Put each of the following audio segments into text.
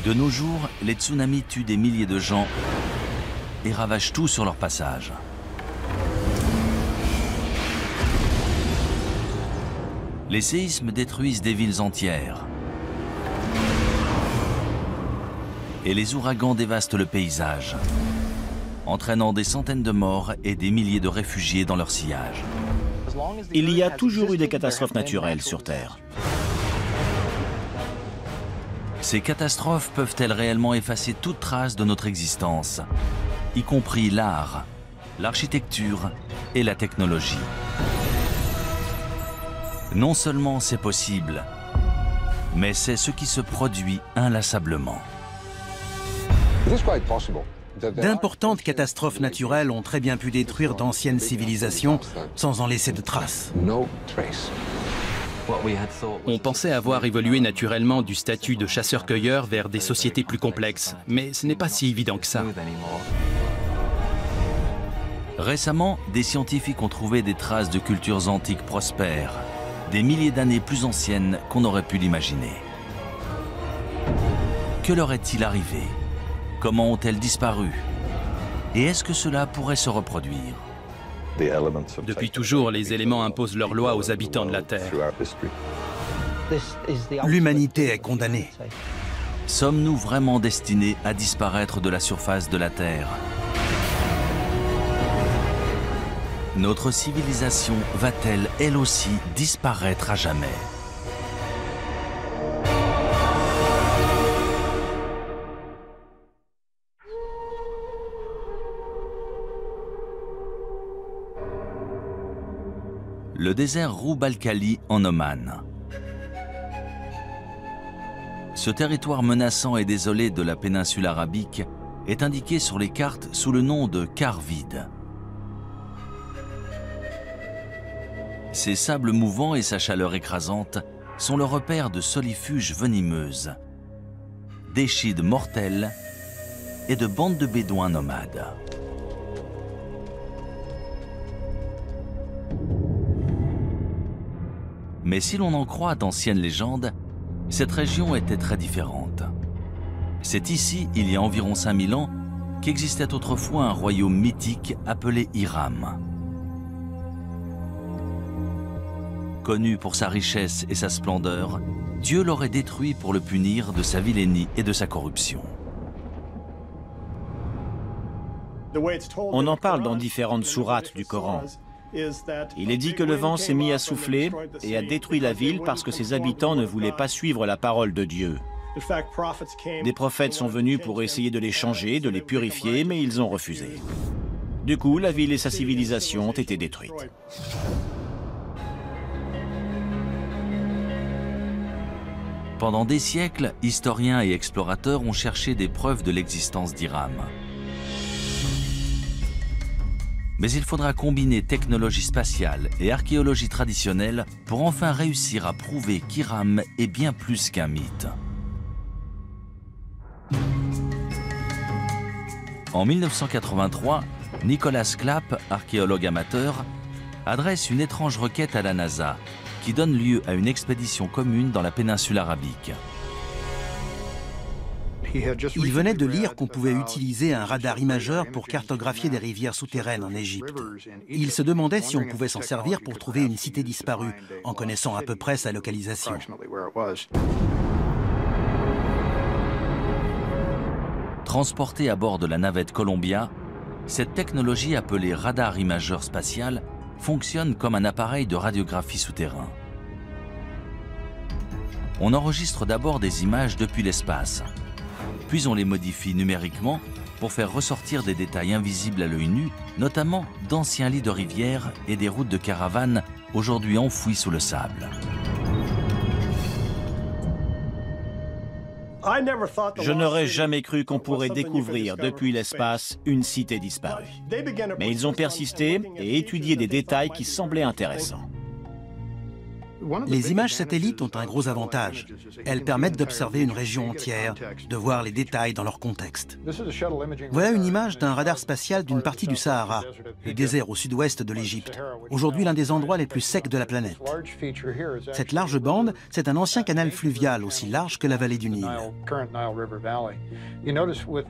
De nos jours, les tsunamis tuent des milliers de gens et ravagent tout sur leur passage. Les séismes détruisent des villes entières. Et les ouragans dévastent le paysage, entraînant des centaines de morts et des milliers de réfugiés dans leur sillage. Il y a toujours eu des catastrophes naturelles sur Terre. Ces catastrophes peuvent-elles réellement effacer toute trace de notre existence, y compris l'art, l'architecture et la technologie? Non seulement c'est possible, mais c'est ce qui se produit inlassablement. D'importantes catastrophes naturelles ont très bien pu détruire d'anciennes civilisations sans en laisser de traces. On pensait avoir évolué naturellement du statut de chasseur-cueilleur vers des sociétés plus complexes, mais ce n'est pas si évident que ça. Récemment, des scientifiques ont trouvé des traces de cultures antiques prospères, des milliers d'années plus anciennes qu'on aurait pu l'imaginer. Que leur est-il arrivé? Comment ont-elles disparu? Et est-ce que cela pourrait se reproduire? Depuis toujours, les éléments imposent leurs lois aux habitants de la Terre. L'humanité est condamnée. Sommes-nous vraiment destinés à disparaître de la surface de la Terre? Notre civilisation va-t-elle, elle aussi, disparaître à jamais? Le désert Roub al-Khali en Oman. Ce territoire menaçant et désolé de la péninsule arabique est indiqué sur les cartes sous le nom de quart vide. Ses sables mouvants et sa chaleur écrasante sont le repère de solifuges venimeuses, d'échides mortels et de bandes de bédouins nomades. Mais si l'on en croit d'anciennes légendes, cette région était très différente. C'est ici, il y a environ 5000 ans, qu'existait autrefois un royaume mythique appelé Hiram. Connu pour sa richesse et sa splendeur, Dieu l'aurait détruit pour le punir de sa vilainie et de sa corruption. On en parle dans différentes sourates du Coran. Il est dit que le vent s'est mis à souffler et a détruit la ville parce que ses habitants ne voulaient pas suivre la parole de Dieu. Des prophètes sont venus pour essayer de les changer, de les purifier, mais ils ont refusé. Du coup, la ville et sa civilisation ont été détruites. Pendant des siècles, historiens et explorateurs ont cherché des preuves de l'existence d'Hiram. Mais il faudra combiner technologie spatiale et archéologie traditionnelle pour enfin réussir à prouver qu'Hiram est bien plus qu'un mythe. En 1983, Nicholas Clapp, archéologue amateur, adresse une étrange requête à la NASA qui donne lieu à une expédition commune dans la péninsule arabique. Il venait de lire qu'on pouvait utiliser un radar imageur pour cartographier des rivières souterraines en Égypte. Il se demandait si on pouvait s'en servir pour trouver une cité disparue, en connaissant à peu près sa localisation. Transportée à bord de la navette Columbia, cette technologie appelée radar imageur spatial fonctionne comme un appareil de radiographie souterrain. On enregistre d'abord des images depuis l'espace, puis on les modifie numériquement pour faire ressortir des détails invisibles à l'œil nu, notamment d'anciens lits de rivières et des routes de caravanes aujourd'hui enfouies sous le sable. Je n'aurais jamais cru qu'on pourrait découvrir depuis l'espace une cité disparue. Mais ils ont persisté et étudié des détails qui semblaient intéressants. Les images satellites ont un gros avantage. Elles permettent d'observer une région entière, de voir les détails dans leur contexte. Voilà une image d'un radar spatial d'une partie du Sahara, le désert au sud-ouest de l'Égypte, aujourd'hui l'un des endroits les plus secs de la planète. Cette large bande, c'est un ancien canal fluvial aussi large que la vallée du Nil.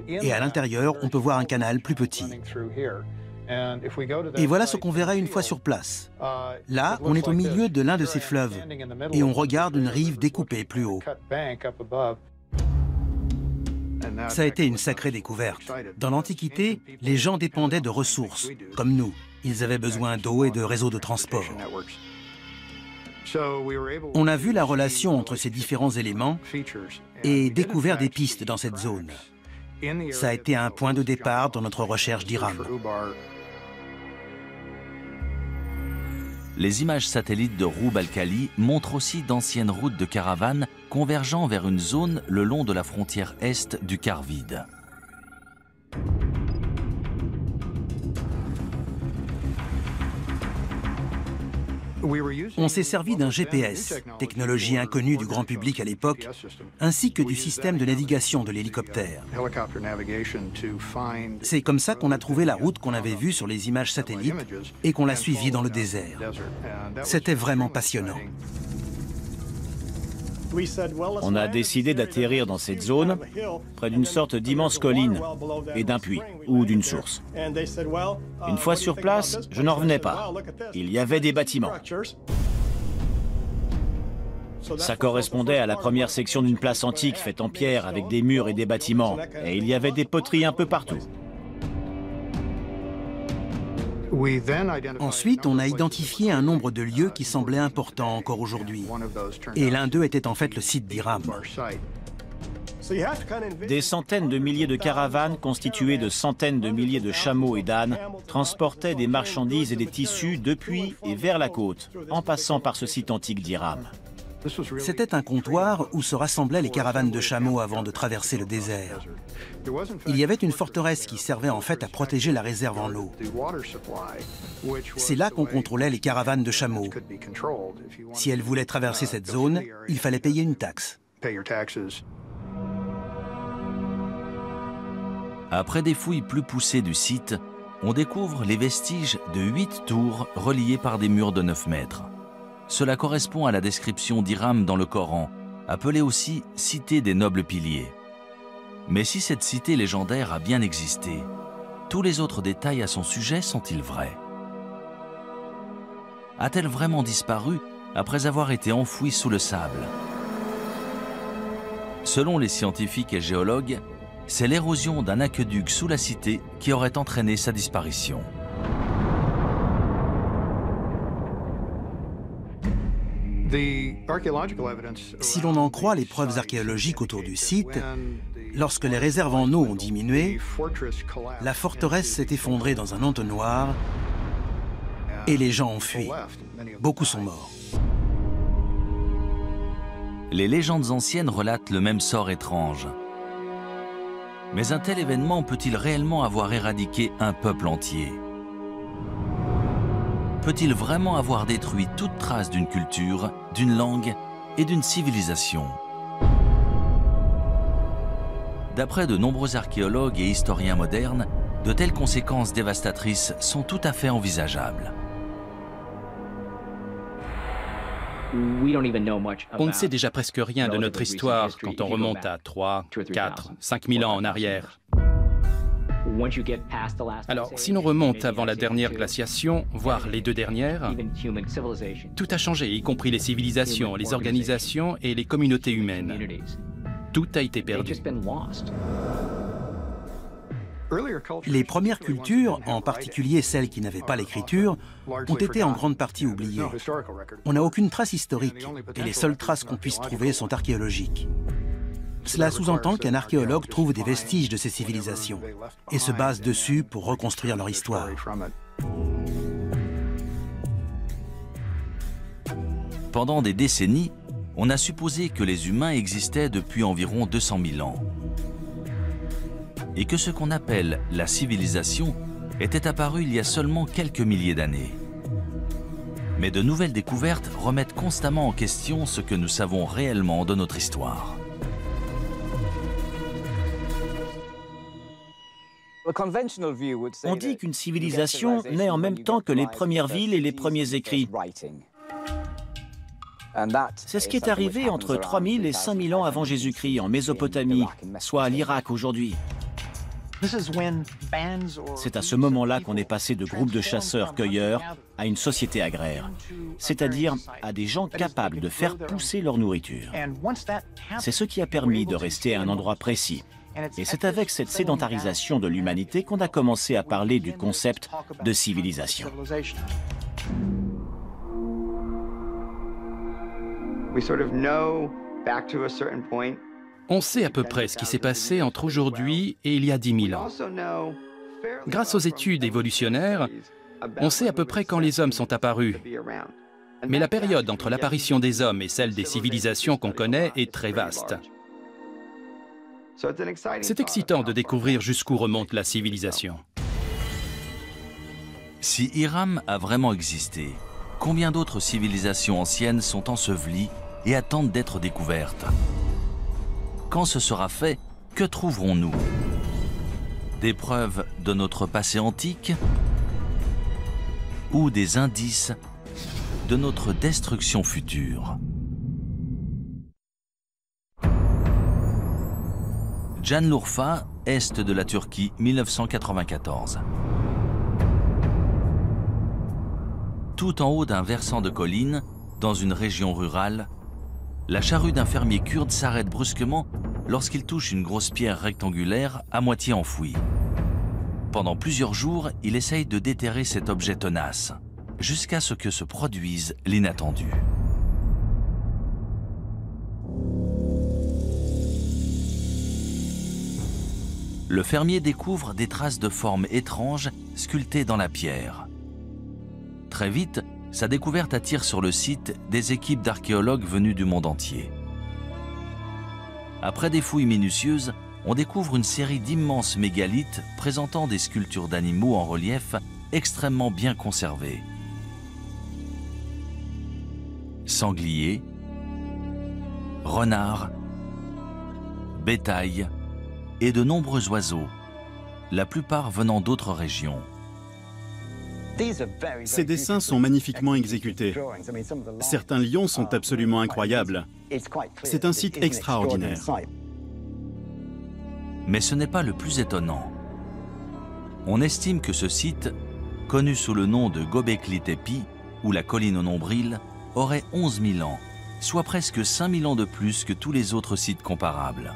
Et à l'intérieur, on peut voir un canal plus petit. Et voilà ce qu'on verrait une fois sur place. Là, on est au milieu de l'un de ces fleuves et on regarde une rive découpée plus haut. Ça a été une sacrée découverte. Dans l'Antiquité, les gens dépendaient de ressources, comme nous. Ils avaient besoin d'eau et de réseaux de transport. On a vu la relation entre ces différents éléments et découvert des pistes dans cette zone. Ça a été un point de départ dans notre recherche d'Iram. Les images satellites de Roub al-Khali montrent aussi d'anciennes routes de caravanes convergeant vers une zone le long de la frontière est du quart vide. On s'est servi d'un GPS, technologie inconnue du grand public à l'époque, ainsi que du système de navigation de l'hélicoptère. C'est comme ça qu'on a trouvé la route qu'on avait vue sur les images satellites et qu'on l'a suivie dans le désert. C'était vraiment passionnant. On a décidé d'atterrir dans cette zone, près d'une sorte d'immense colline et d'un puits ou d'une source. Une fois sur place, je n'en revenais pas. Il y avait des bâtiments. Ça correspondait à la première section d'une place antique faite en pierre avec des murs et des bâtiments. Et il y avait des poteries un peu partout. Ensuite, on a identifié un nombre de lieux qui semblaient importants encore aujourd'hui. Et l'un d'eux était en fait le site d'Iram. Des centaines de milliers de caravanes constituées de centaines de milliers de chameaux et d'ânes transportaient des marchandises et des tissus depuis et vers la côte, en passant par ce site antique d'Iram. C'était un comptoir où se rassemblaient les caravanes de chameaux avant de traverser le désert. Il y avait une forteresse qui servait en fait à protéger la réserve en eau. C'est là qu'on contrôlait les caravanes de chameaux. Si elles voulaient traverser cette zone, il fallait payer une taxe. Après des fouilles plus poussées du site, on découvre les vestiges de 8 tours reliées par des murs de 9 mètres. Cela correspond à la description d'Iram dans le Coran, appelée aussi « cité des nobles piliers ». Mais si cette cité légendaire a bien existé, tous les autres détails à son sujet sont-ils vrais? A-t-elle vraiment disparu après avoir été enfouie sous le sable? Selon les scientifiques et géologues, c'est l'érosion d'un aqueduc sous la cité qui aurait entraîné sa disparition. Si l'on en croit les preuves archéologiques autour du site, lorsque les réserves en eau ont diminué, la forteresse s'est effondrée dans un entonnoir et les gens ont fui. Beaucoup sont morts. Les légendes anciennes relatent le même sort étrange. Mais un tel événement peut-il réellement avoir éradiqué un peuple entier? Peut-il vraiment avoir détruit toute trace d'une culture, d'une langue et d'une civilisation? D'après de nombreux archéologues et historiens modernes, de telles conséquences dévastatrices sont tout à fait envisageables. On ne sait déjà presque rien de notre histoire quand on remonte à 3, 4, 5 000 ans en arrière. Alors, si l'on remonte avant la dernière glaciation, voire les deux dernières, tout a changé, y compris les civilisations, les organisations et les communautés humaines. Tout a été perdu. Les premières cultures, en particulier celles qui n'avaient pas l'écriture, ont été en grande partie oubliées. On n'a aucune trace historique et les seules traces qu'on puisse trouver sont archéologiques. Cela sous-entend qu'un archéologue trouve des vestiges de ces civilisations et se base dessus pour reconstruire leur histoire. Pendant des décennies, on a supposé que les humains existaient depuis environ 200 000 ans. Et que ce qu'on appelle la civilisation était apparu il y a seulement quelques milliers d'années. Mais de nouvelles découvertes remettent constamment en question ce que nous savons réellement de notre histoire. On dit qu'une civilisation naît en même temps que les premières villes et les premiers écrits. C'est ce qui est arrivé entre 3000 et 5000 ans avant Jésus-Christ en Mésopotamie, soit à l'Irak aujourd'hui. C'est à ce moment-là qu'on est passé de groupes de chasseurs-cueilleurs à une société agraire, c'est-à-dire à des gens capables de faire pousser leur nourriture. C'est ce qui a permis de rester à un endroit précis. Et c'est avec cette sédentarisation de l'humanité qu'on a commencé à parler du concept de civilisation. On sait à peu près ce qui s'est passé entre aujourd'hui et il y a 10 000 ans. Grâce aux études évolutionnaires, on sait à peu près quand les hommes sont apparus. Mais la période entre l'apparition des hommes et celle des civilisations qu'on connaît est très vaste. C'est excitant de découvrir jusqu'où remonte la civilisation. Si Hiram a vraiment existé, combien d'autres civilisations anciennes sont ensevelies et attendent d'être découvertes? Quand ce sera fait, que trouverons-nous? Des preuves de notre passé antique ou des indices de notre destruction future? Şanlıurfa, est de la Turquie, 1994. Tout en haut d'un versant de colline, dans une région rurale, la charrue d'un fermier kurde s'arrête brusquement lorsqu'il touche une grosse pierre rectangulaire à moitié enfouie. Pendant plusieurs jours, il essaye de déterrer cet objet tenace, jusqu'à ce que se produise l'inattendu. Le fermier découvre des traces de formes étranges sculptées dans la pierre. Très vite, sa découverte attire sur le site des équipes d'archéologues venus du monde entier. Après des fouilles minutieuses, on découvre une série d'immenses mégalithes présentant des sculptures d'animaux en relief extrêmement bien conservées. Sangliers, renards, bétail et de nombreux oiseaux, la plupart venant d'autres régions. Ces dessins sont magnifiquement exécutés. Certains lions sont absolument incroyables. C'est un site extraordinaire. Mais ce n'est pas le plus étonnant. On estime que ce site, connu sous le nom de Göbekli Tepe, ou la colline au nombril, aurait 11 000 ans, soit presque 5 000 ans de plus que tous les autres sites comparables.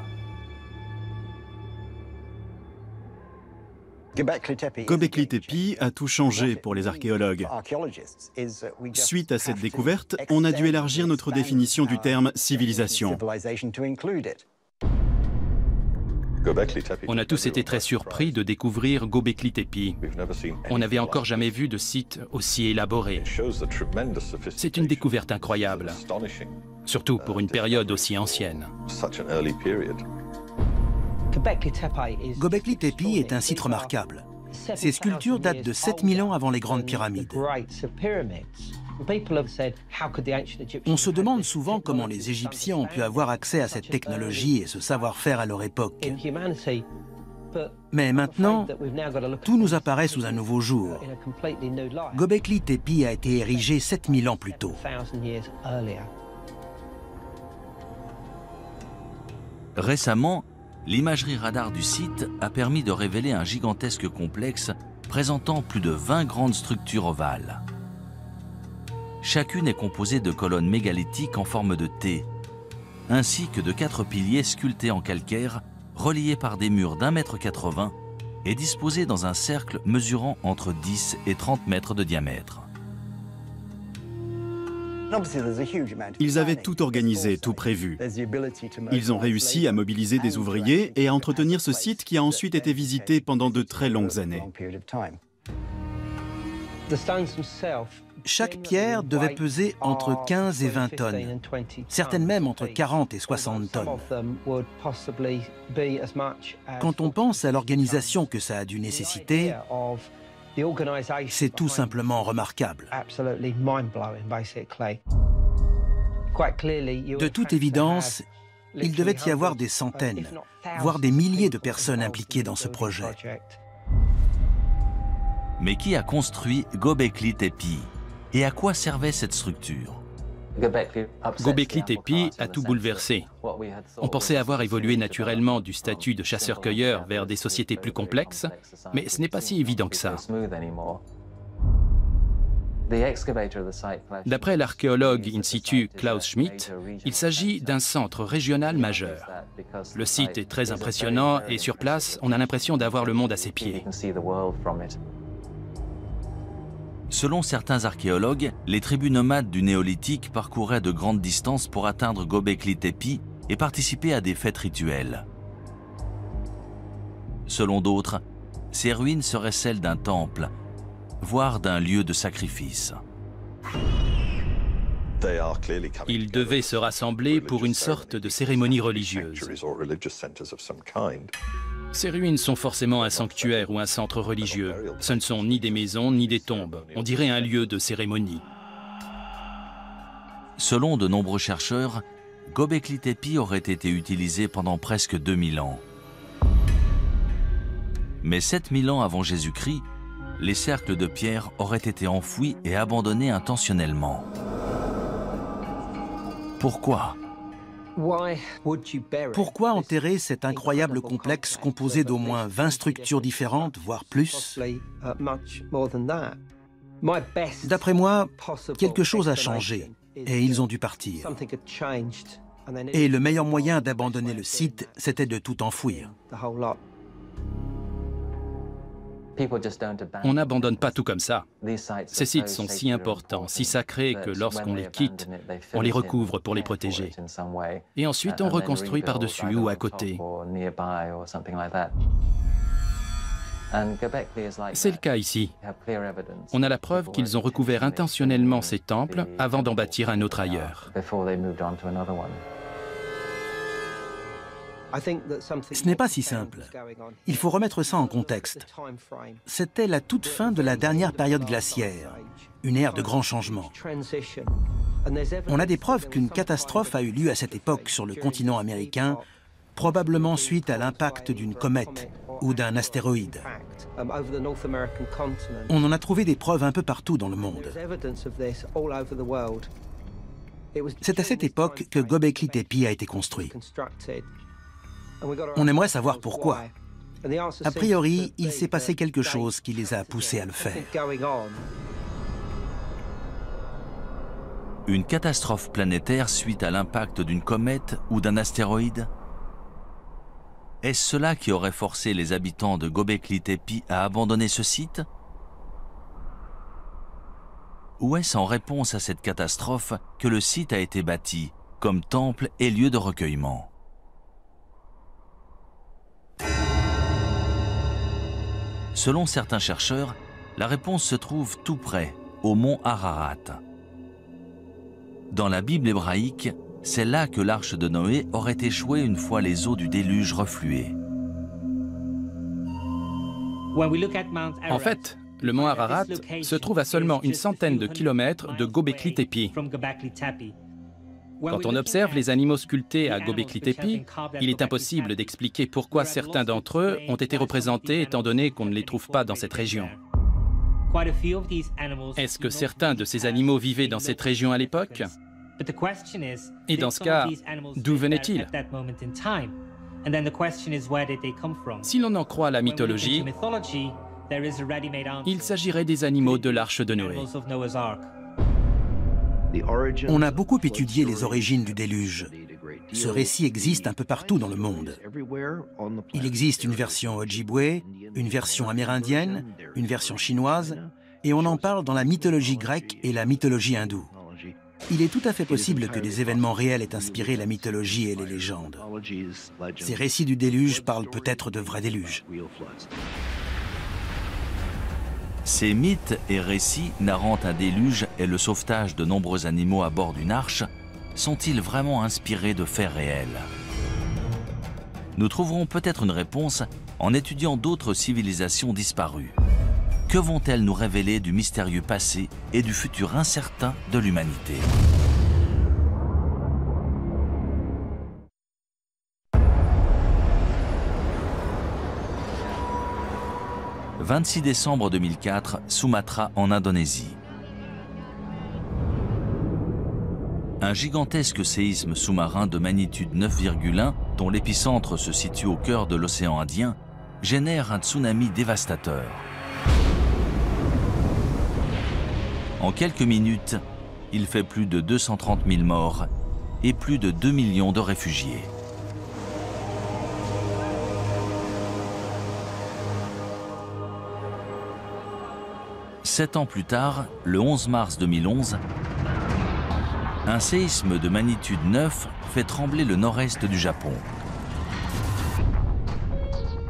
Göbekli Tepe a tout changé pour les archéologues. Suite à cette découverte, on a dû élargir notre définition du terme civilisation. On a tous été très surpris de découvrir Göbekli Tepe. On n'avait encore jamais vu de site aussi élaboré. C'est une découverte incroyable, surtout pour une période aussi ancienne. Göbekli Tepe est un site remarquable. Ces sculptures datent de 7000 ans avant les grandes pyramides. On se demande souvent comment les Égyptiens ont pu avoir accès à cette technologie et ce savoir-faire à leur époque. Mais maintenant, tout nous apparaît sous un nouveau jour. Göbekli Tepe a été érigé 7000 ans plus tôt. Récemment, l'imagerie radar du site a permis de révéler un gigantesque complexe présentant plus de 20 grandes structures ovales. Chacune est composée de colonnes mégalithiques en forme de T, ainsi que de 4 piliers sculptés en calcaire, reliés par des murs d'1,80 m et disposés dans un cercle mesurant entre 10 et 30 mètres de diamètre. Ils avaient tout organisé, tout prévu. Ils ont réussi à mobiliser des ouvriers et à entretenir ce site qui a ensuite été visité pendant de très longues années. Chaque pierre devait peser entre 15 et 20 tonnes, certaines même entre 40 et 60 tonnes. Quand on pense à l'organisation que ça a dû nécessiter, C'est tout simplement remarquable. De toute évidence, il devait y avoir des centaines, voire des milliers de personnes impliquées dans ce projet. Mais qui a construit Göbekli Tepe? Et à quoi servait cette structure? Göbekli Tepe a tout bouleversé. On pensait avoir évolué naturellement du statut de chasseur-cueilleur vers des sociétés plus complexes, mais ce n'est pas si évident que ça. D'après l'archéologue in situ Klaus Schmidt, il s'agit d'un centre régional majeur. Le site est très impressionnant et sur place, on a l'impression d'avoir le monde à ses pieds. Selon certains archéologues, les tribus nomades du néolithique parcouraient de grandes distances pour atteindre Göbekli Tepe et participer à des fêtes rituelles. Selon d'autres, ces ruines seraient celles d'un temple, voire d'un lieu de sacrifice. Ils devaient se rassembler pour une sorte de cérémonie religieuse. Ces ruines sont forcément un sanctuaire ou un centre religieux. Ce ne sont ni des maisons ni des tombes. On dirait un lieu de cérémonie. Selon de nombreux chercheurs, Göbekli Tepe aurait été utilisé pendant presque 2000 ans. Mais 7000 ans avant Jésus-Christ, les cercles de pierre auraient été enfouis et abandonnés intentionnellement. Pourquoi? Pourquoi enterrer cet incroyable complexe composé d'au moins 20 structures différentes, voire plus? D'après moi, quelque chose a changé et ils ont dû partir. Et le meilleur moyen d'abandonner le site, c'était de tout enfouir. On n'abandonne pas tout comme ça. Ces sites sont si importants, si sacrés que lorsqu'on les quitte, on les recouvre pour les protéger. Et ensuite, on reconstruit par-dessus ou à côté. C'est le cas ici. On a la preuve qu'ils ont recouvert intentionnellement ces temples avant d'en bâtir un autre ailleurs. Ce n'est pas si simple. Il faut remettre ça en contexte. C'était la toute fin de la dernière période glaciaire, une ère de grands changements. On a des preuves qu'une catastrophe a eu lieu à cette époque sur le continent américain, probablement suite à l'impact d'une comète ou d'un astéroïde. On en a trouvé des preuves un peu partout dans le monde. C'est à cette époque que Göbekli Tepe a été construit. On aimerait savoir pourquoi. A priori, il s'est passé quelque chose qui les a poussés à le faire. Une catastrophe planétaire suite à l'impact d'une comète ou d'un astéroïde? Est-ce cela qui aurait forcé les habitants de Göbekli Tepe à abandonner ce site? Ou est-ce en réponse à cette catastrophe que le site a été bâti comme temple et lieu de recueillement? Selon certains chercheurs, la réponse se trouve tout près, au mont Ararat. Dans la Bible hébraïque, c'est là que l'arche de Noé aurait échoué une fois les eaux du déluge refluées. En fait, le mont Ararat se trouve à seulement une centaine de kilomètres de Göbekli Tepe. Quand on observe les animaux sculptés à Göbekli Tepe, il est impossible d'expliquer pourquoi certains d'entre eux ont été représentés étant donné qu'on ne les trouve pas dans cette région. Est-ce que certains de ces animaux vivaient dans cette région à l'époque? Et dans ce cas, d'où venaient-ils? Si l'on en croit la mythologie, il s'agirait des animaux de l'arche de Noé. On a beaucoup étudié les origines du déluge. Ce récit existe un peu partout dans le monde. Il existe une version Ojibwe, une version amérindienne, une version chinoise, et on en parle dans la mythologie grecque et la mythologie hindoue. Il est tout à fait possible que des événements réels aient inspiré la mythologie et les légendes. Ces récits du déluge parlent peut-être de vrais déluges. Ces mythes et récits narrant un déluge et le sauvetage de nombreux animaux à bord d'une arche sont-ils vraiment inspirés de faits réels? Nous trouverons peut-être une réponse en étudiant d'autres civilisations disparues. Que vont-elles nous révéler du mystérieux passé et du futur incertain de l'humanité ? « 26 décembre 2004, Sumatra en Indonésie. Un gigantesque séisme sous-marin de magnitude 9,1, dont l'épicentre se situe au cœur de l'océan Indien, génère un tsunami dévastateur. En quelques minutes, il fait plus de 230 000 morts et plus de 2 millions de réfugiés. Sept ans plus tard, le 11 mars 2011, un séisme de magnitude 9 fait trembler le nord-est du Japon.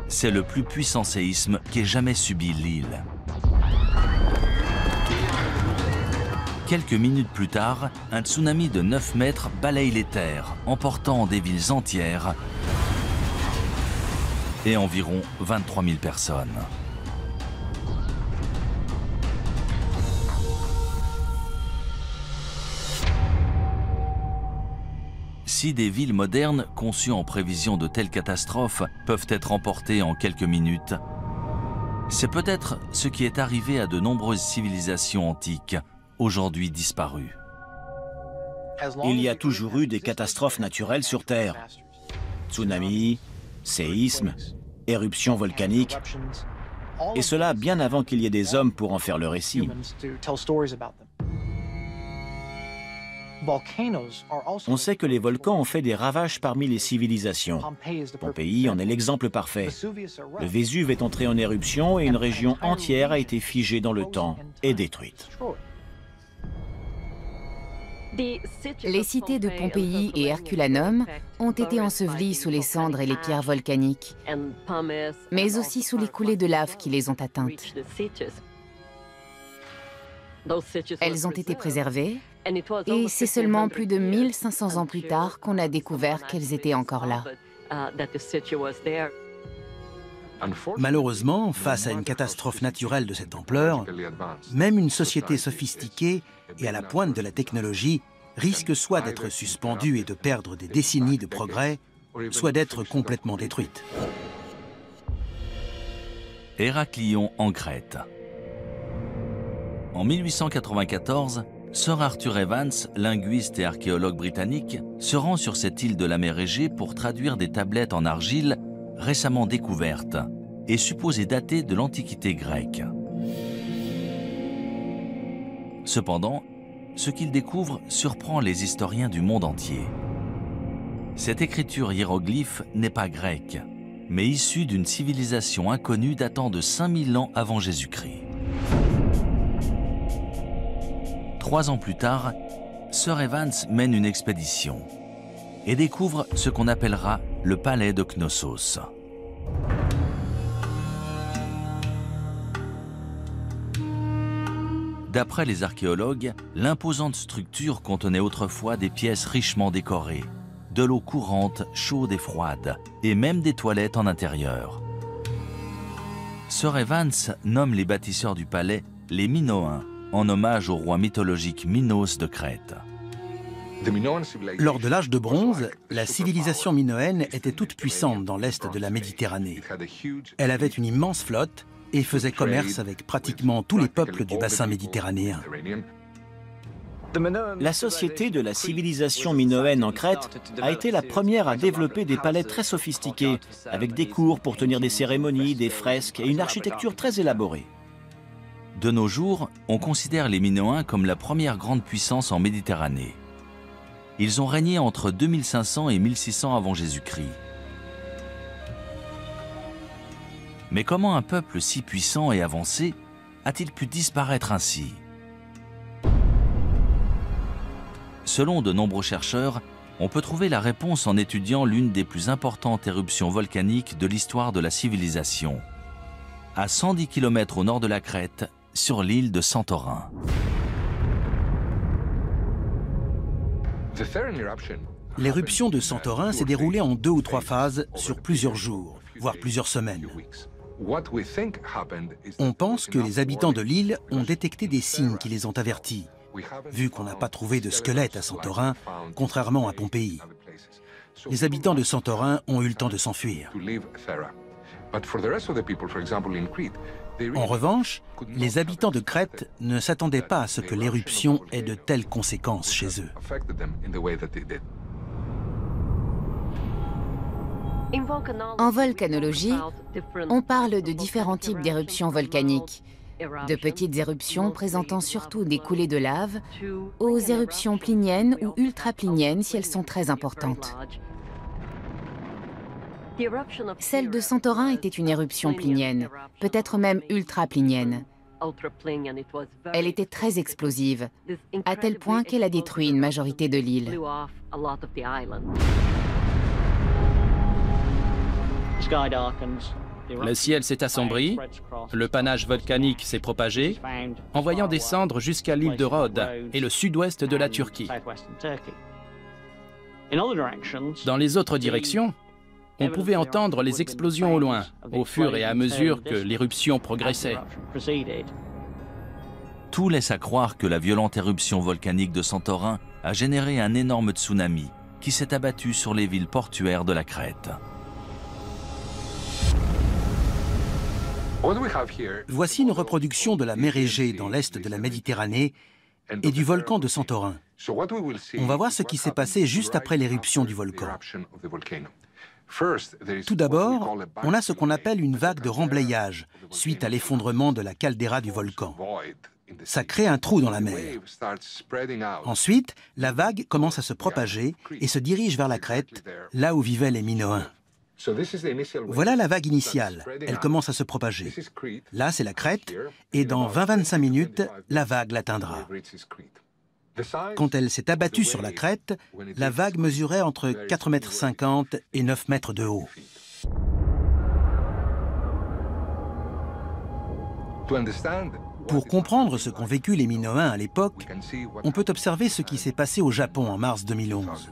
C'est le plus puissant séisme qu'ait jamais subi l'île. Quelques minutes plus tard, un tsunami de 9 mètres balaye les terres, emportant des villes entières et environ 23 000 personnes. Si des villes modernes conçues en prévision de telles catastrophes peuvent être emportées en quelques minutes, c'est peut-être ce qui est arrivé à de nombreuses civilisations antiques, aujourd'hui disparues. Il y a toujours eu des catastrophes naturelles sur Terre. Tsunamis, séismes, éruptions volcaniques, et cela bien avant qu'il y ait des hommes pour en faire le récit. On sait que les volcans ont fait des ravages parmi les civilisations. Pompéi en est l'exemple parfait. Le Vésuve est entré en éruption et une région entière a été figée dans le temps et détruite. Les cités de Pompéi et Herculanum ont été ensevelies sous les cendres et les pierres volcaniques, mais aussi sous les coulées de lave qui les ont atteintes. Elles ont été préservées, et c'est seulement plus de 1500 ans plus tard qu'on a découvert qu'elles étaient encore là. Malheureusement, face à une catastrophe naturelle de cette ampleur, même une société sophistiquée et à la pointe de la technologie risque soit d'être suspendue et de perdre des décennies de progrès, soit d'être complètement détruite. Héraclion en Crète. En 1894, Sir Arthur Evans, linguiste et archéologue britannique, se rend sur cette île de la mer Égée pour traduire des tablettes en argile récemment découvertes et supposées datées de l'Antiquité grecque. Cependant, ce qu'il découvre surprend les historiens du monde entier. Cette écriture hiéroglyphe n'est pas grecque, mais issue d'une civilisation inconnue datant de 5000 ans avant Jésus-Christ. 3 ans plus tard, Sir Evans mène une expédition et découvre ce qu'on appellera le palais de Knossos. D'après les archéologues, l'imposante structure contenait autrefois des pièces richement décorées, de l'eau courante, chaude et froide, et même des toilettes en intérieur. Sir Evans nomme les bâtisseurs du palais les Minoens, en hommage au roi mythologique Minos de Crète. Lors de l'âge de bronze, la civilisation minoenne était toute puissante dans l'est de la Méditerranée. Elle avait une immense flotte et faisait commerce avec pratiquement tous les peuples du bassin méditerranéen. La société de la civilisation minoenne en Crète a été la première à développer des palais très sophistiqués, avec des cours pour tenir des cérémonies, des fresques et une architecture très élaborée. De nos jours, on considère les Minoens comme la première grande puissance en Méditerranée. Ils ont régné entre 2500 et 1600 avant Jésus-Christ. Mais comment un peuple si puissant et avancé a-t-il pu disparaître ainsi? Selon de nombreux chercheurs, on peut trouver la réponse en étudiant l'une des plus importantes éruptions volcaniques de l'histoire de la civilisation, à 110 km au nord de la Crète, sur l'île de Santorin. L'éruption de Santorin s'est déroulée en 2 ou 3 phases sur plusieurs jours, voire plusieurs semaines. On pense que les habitants de l'île ont détecté des signes qui les ont avertis, vu qu'on n'a pas trouvé de squelette à Santorin, contrairement à Pompéi. Les habitants de Santorin ont eu le temps de s'enfuir. En revanche, les habitants de Crète ne s'attendaient pas à ce que l'éruption ait de telles conséquences chez eux. En volcanologie, on parle de différents types d'éruptions volcaniques, de petites éruptions présentant surtout des coulées de lave, aux éruptions pliniennes ou ultrapliniennes si elles sont très importantes. Celle de Santorin était une éruption plinienne, peut-être même ultraplinienne. Elle était très explosive, à tel point qu'elle a détruit une majorité de l'île. Le ciel s'est assombri, le panache volcanique s'est propagé, envoyant des cendres jusqu'à l'île de Rhodes et le sud-ouest de la Turquie. Dans les autres directions, on pouvait entendre les explosions au loin, au fur et à mesure que l'éruption progressait. Tout laisse à croire que la violente éruption volcanique de Santorin a généré un énorme tsunami qui s'est abattu sur les villes portuaires de la Crète. Voici une reproduction de la mer Égée dans l'est de la Méditerranée et du volcan de Santorin. On va voir ce qui s'est passé juste après l'éruption du volcan. Tout d'abord, on a ce qu'on appelle une vague de remblayage suite à l'effondrement de la caldeira du volcan. Ça crée un trou dans la mer. Ensuite, la vague commence à se propager et se dirige vers la Crète, là où vivaient les Minoens. Voilà la vague initiale, elle commence à se propager. Là, c'est la Crète, et dans 20-25 minutes, la vague l'atteindra. Quand elle s'est abattue sur la Crète, la vague mesurait entre 4,50 m et 9 mètres de haut. Pour comprendre ce qu'ont vécu les Minoens à l'époque, on peut observer ce qui s'est passé au Japon en mars 2011.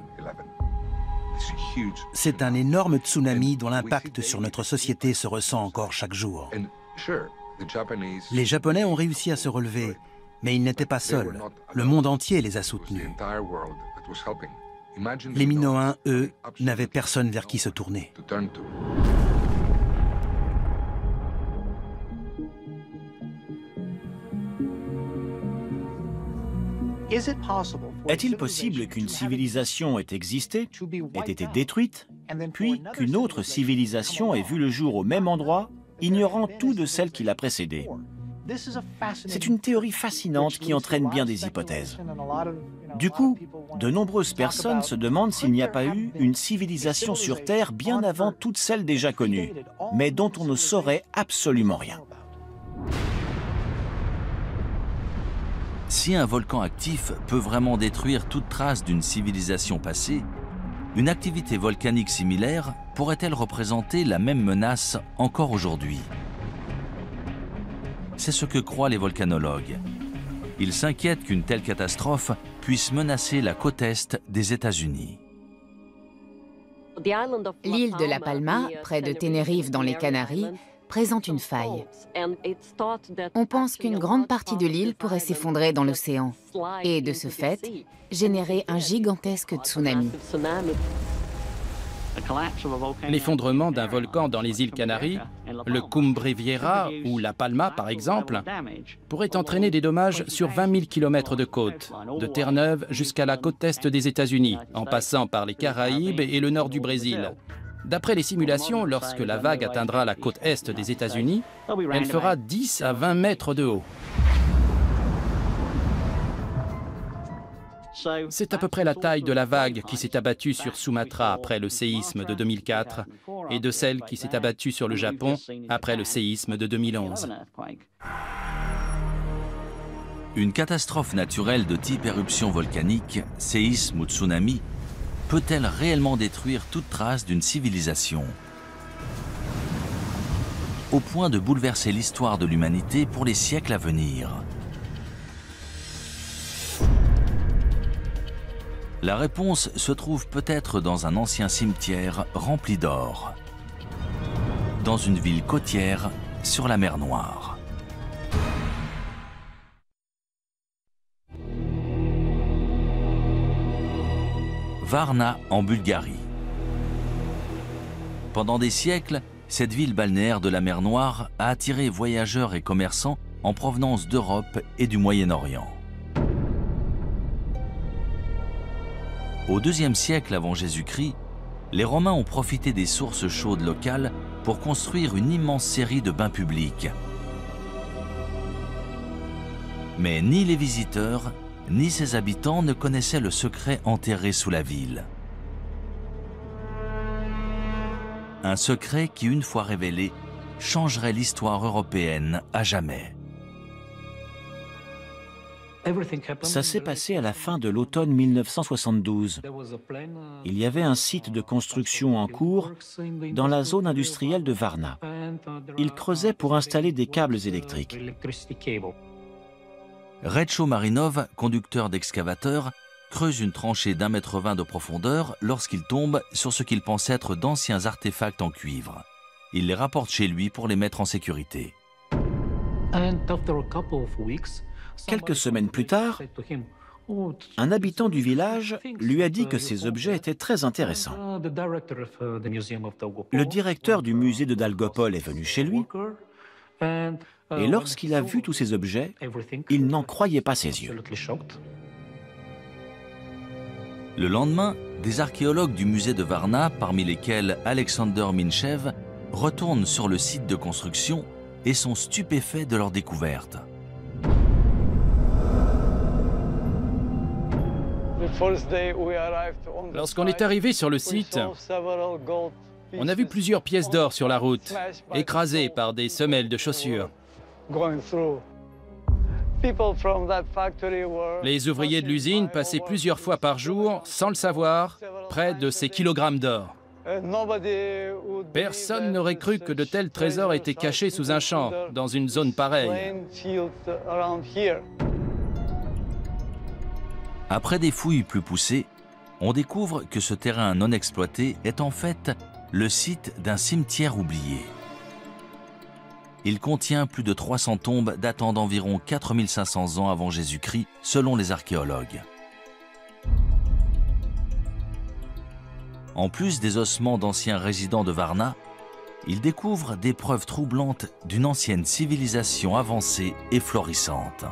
C'est un énorme tsunami dont l'impact sur notre société se ressent encore chaque jour. Les Japonais ont réussi à se relever, mais ils n'étaient pas seuls. Le monde entier les a soutenus. Les Minoens, eux, n'avaient personne vers qui se tourner. Est-il possible qu'une civilisation ait existé, ait été détruite, puis qu'une autre civilisation ait vu le jour au même endroit, ignorant tout de celle qui l'a précédée? C'est une théorie fascinante qui entraîne bien des hypothèses. Du coup, de nombreuses personnes se demandent s'il n'y a pas eu une civilisation sur Terre bien avant toutes celles déjà connues, mais dont on ne saurait absolument rien. Si un volcan actif peut vraiment détruire toute trace d'une civilisation passée, une activité volcanique similaire pourrait-elle représenter la même menace encore aujourd'hui? C'est ce que croient les volcanologues. Ils s'inquiètent qu'une telle catastrophe puisse menacer la côte est des États-Unis. L'île de La Palma, près de Tenerife dans les Canaries, présente une faille. On pense qu'une grande partie de l'île pourrait s'effondrer dans l'océan et, de ce fait, générer un gigantesque tsunami. L'effondrement d'un volcan dans les îles Canaries, le Cumbre Vieja ou La Palma par exemple, pourrait entraîner des dommages sur 20 000 km de côte, de Terre-Neuve jusqu'à la côte est des États-Unis, en passant par les Caraïbes et le nord du Brésil. D'après les simulations, lorsque la vague atteindra la côte est des États-Unis, elle fera 10 à 20 mètres de haut. C'est à peu près la taille de la vague qui s'est abattue sur Sumatra après le séisme de 2004 et de celle qui s'est abattue sur le Japon après le séisme de 2011. Une catastrophe naturelle de type éruption volcanique, séisme ou tsunami, peut-elle réellement détruire toute trace d'une civilisation? Au point de bouleverser l'histoire de l'humanité pour les siècles à venir. La réponse se trouve peut-être dans un ancien cimetière rempli d'or. dans une ville côtière sur la mer Noire. Varna en Bulgarie. Pendant des siècles, cette ville balnéaire de la mer Noire a attiré voyageurs et commerçants en provenance d'Europe et du Moyen-Orient. Au IIe siècle avant Jésus-Christ, les Romains ont profité des sources chaudes locales pour construire une immense série de bains publics. Mais ni les visiteurs, ni ses habitants ne connaissaient le secret enterré sous la ville. Un secret qui, une fois révélé, changerait l'histoire européenne à jamais. Ça s'est passé à la fin de l'automne 1972. Il y avait un site de construction en cours dans la zone industrielle de Varna. Ils creusaient pour installer des câbles électriques. Retcho Marinov, conducteur d'excavateur, creuse une tranchée d'1,20 m de profondeur lorsqu'il tombe sur ce qu'il pense être d'anciens artefacts en cuivre. Il les rapporte chez lui pour les mettre en sécurité. Quelques semaines plus tard, un habitant du village lui a dit que ces objets étaient très intéressants. Le directeur du musée de Dalgopol est venu chez lui, et lorsqu'il a vu tous ces objets, il n'en croyait pas ses yeux. Le lendemain, des archéologues du musée de Varna, parmi lesquels Alexander Minchev, retournent sur le site de construction et sont stupéfaits de leur découverte. Lorsqu'on est arrivé sur le site, on a vu plusieurs pièces d'or sur la route, écrasées par des semelles de chaussures. Les ouvriers de l'usine passaient plusieurs fois par jour, sans le savoir, près de ces kilogrammes d'or. Personne n'aurait cru que de tels trésors étaient cachés sous un champ, dans une zone pareille. Après des fouilles plus poussées, on découvre que ce terrain non exploité est en fait le site d'un cimetière oublié. Il contient plus de 300 tombes datant d'environ 4500 ans avant Jésus-Christ, selon les archéologues. En plus des ossements d'anciens résidents de Varna, ils découvrent des preuves troublantes d'une ancienne civilisation avancée et florissante.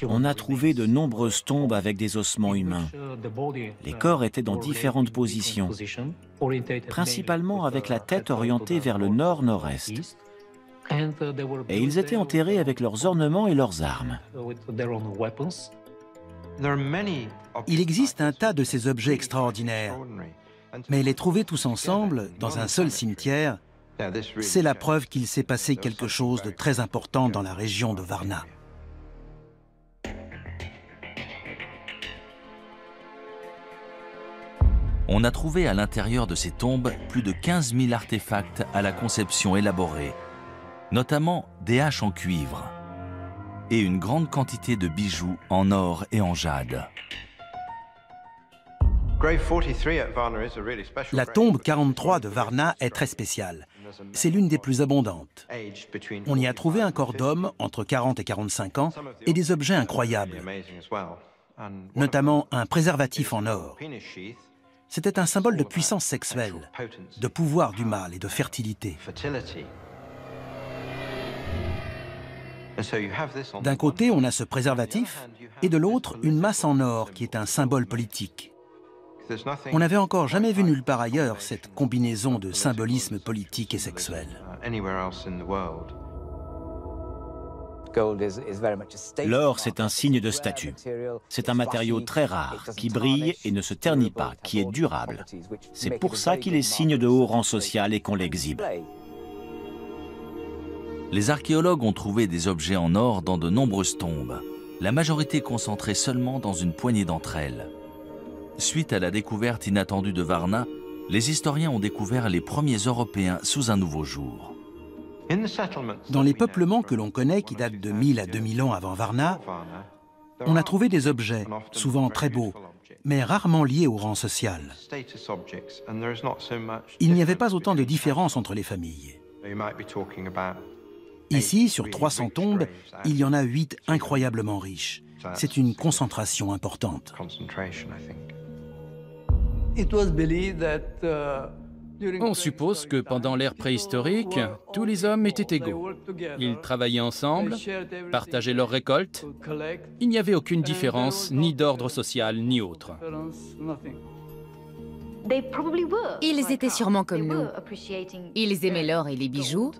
On a trouvé de nombreuses tombes avec des ossements humains. Les corps étaient dans différentes positions, principalement avec la tête orientée vers le nord-nord-est. Et ils étaient enterrés avec leurs ornements et leurs armes. Il existe un tas de ces objets extraordinaires, mais les trouver tous ensemble, dans un seul cimetière, c'est la preuve qu'il s'est passé quelque chose de très important dans la région de Varna. On a trouvé à l'intérieur de ces tombes plus de 15 000 artefacts à la conception élaborée, notamment des haches en cuivre et une grande quantité de bijoux en or et en jade. La tombe 43 de Varna est très spéciale. C'est l'une des plus abondantes. On y a trouvé un corps d'homme entre 40 et 45 ans et des objets incroyables, notamment un préservatif en or. C'était un symbole de puissance sexuelle, de pouvoir du mâle et de fertilité. D'un côté, on a ce préservatif, et de l'autre, une masse en or qui est un symbole politique. On n'avait encore jamais vu nulle part ailleurs cette combinaison de symbolisme politique et sexuel. L'or, c'est un signe de statut. C'est un matériau très rare, qui brille et ne se ternit pas, qui est durable. C'est pour ça qu'il est signe de haut rang social et qu'on l'exhibe. Les archéologues ont trouvé des objets en or dans de nombreuses tombes, la majorité concentrée seulement dans une poignée d'entre elles. Suite à la découverte inattendue de Varna, les historiens ont découvert les premiers Européens sous un nouveau jour. Dans les peuplements que l'on connaît, qui datent de 1000 à 2000 ans avant Varna, On a trouvé des objets, souvent très beaux, mais rarement liés au rang social. Il n'y avait pas autant de différence entre les familles. Ici, sur 300 tombes, il y en a 8 incroyablement riches. C'est une concentration importante. On suppose que pendant l'ère préhistorique, tous les hommes étaient égaux. Ils travaillaient ensemble, partageaient leurs récoltes. Il n'y avait aucune différence, ni d'ordre social, ni autre. Ils étaient sûrement comme nous. Ils aimaient l'or et les bijoux,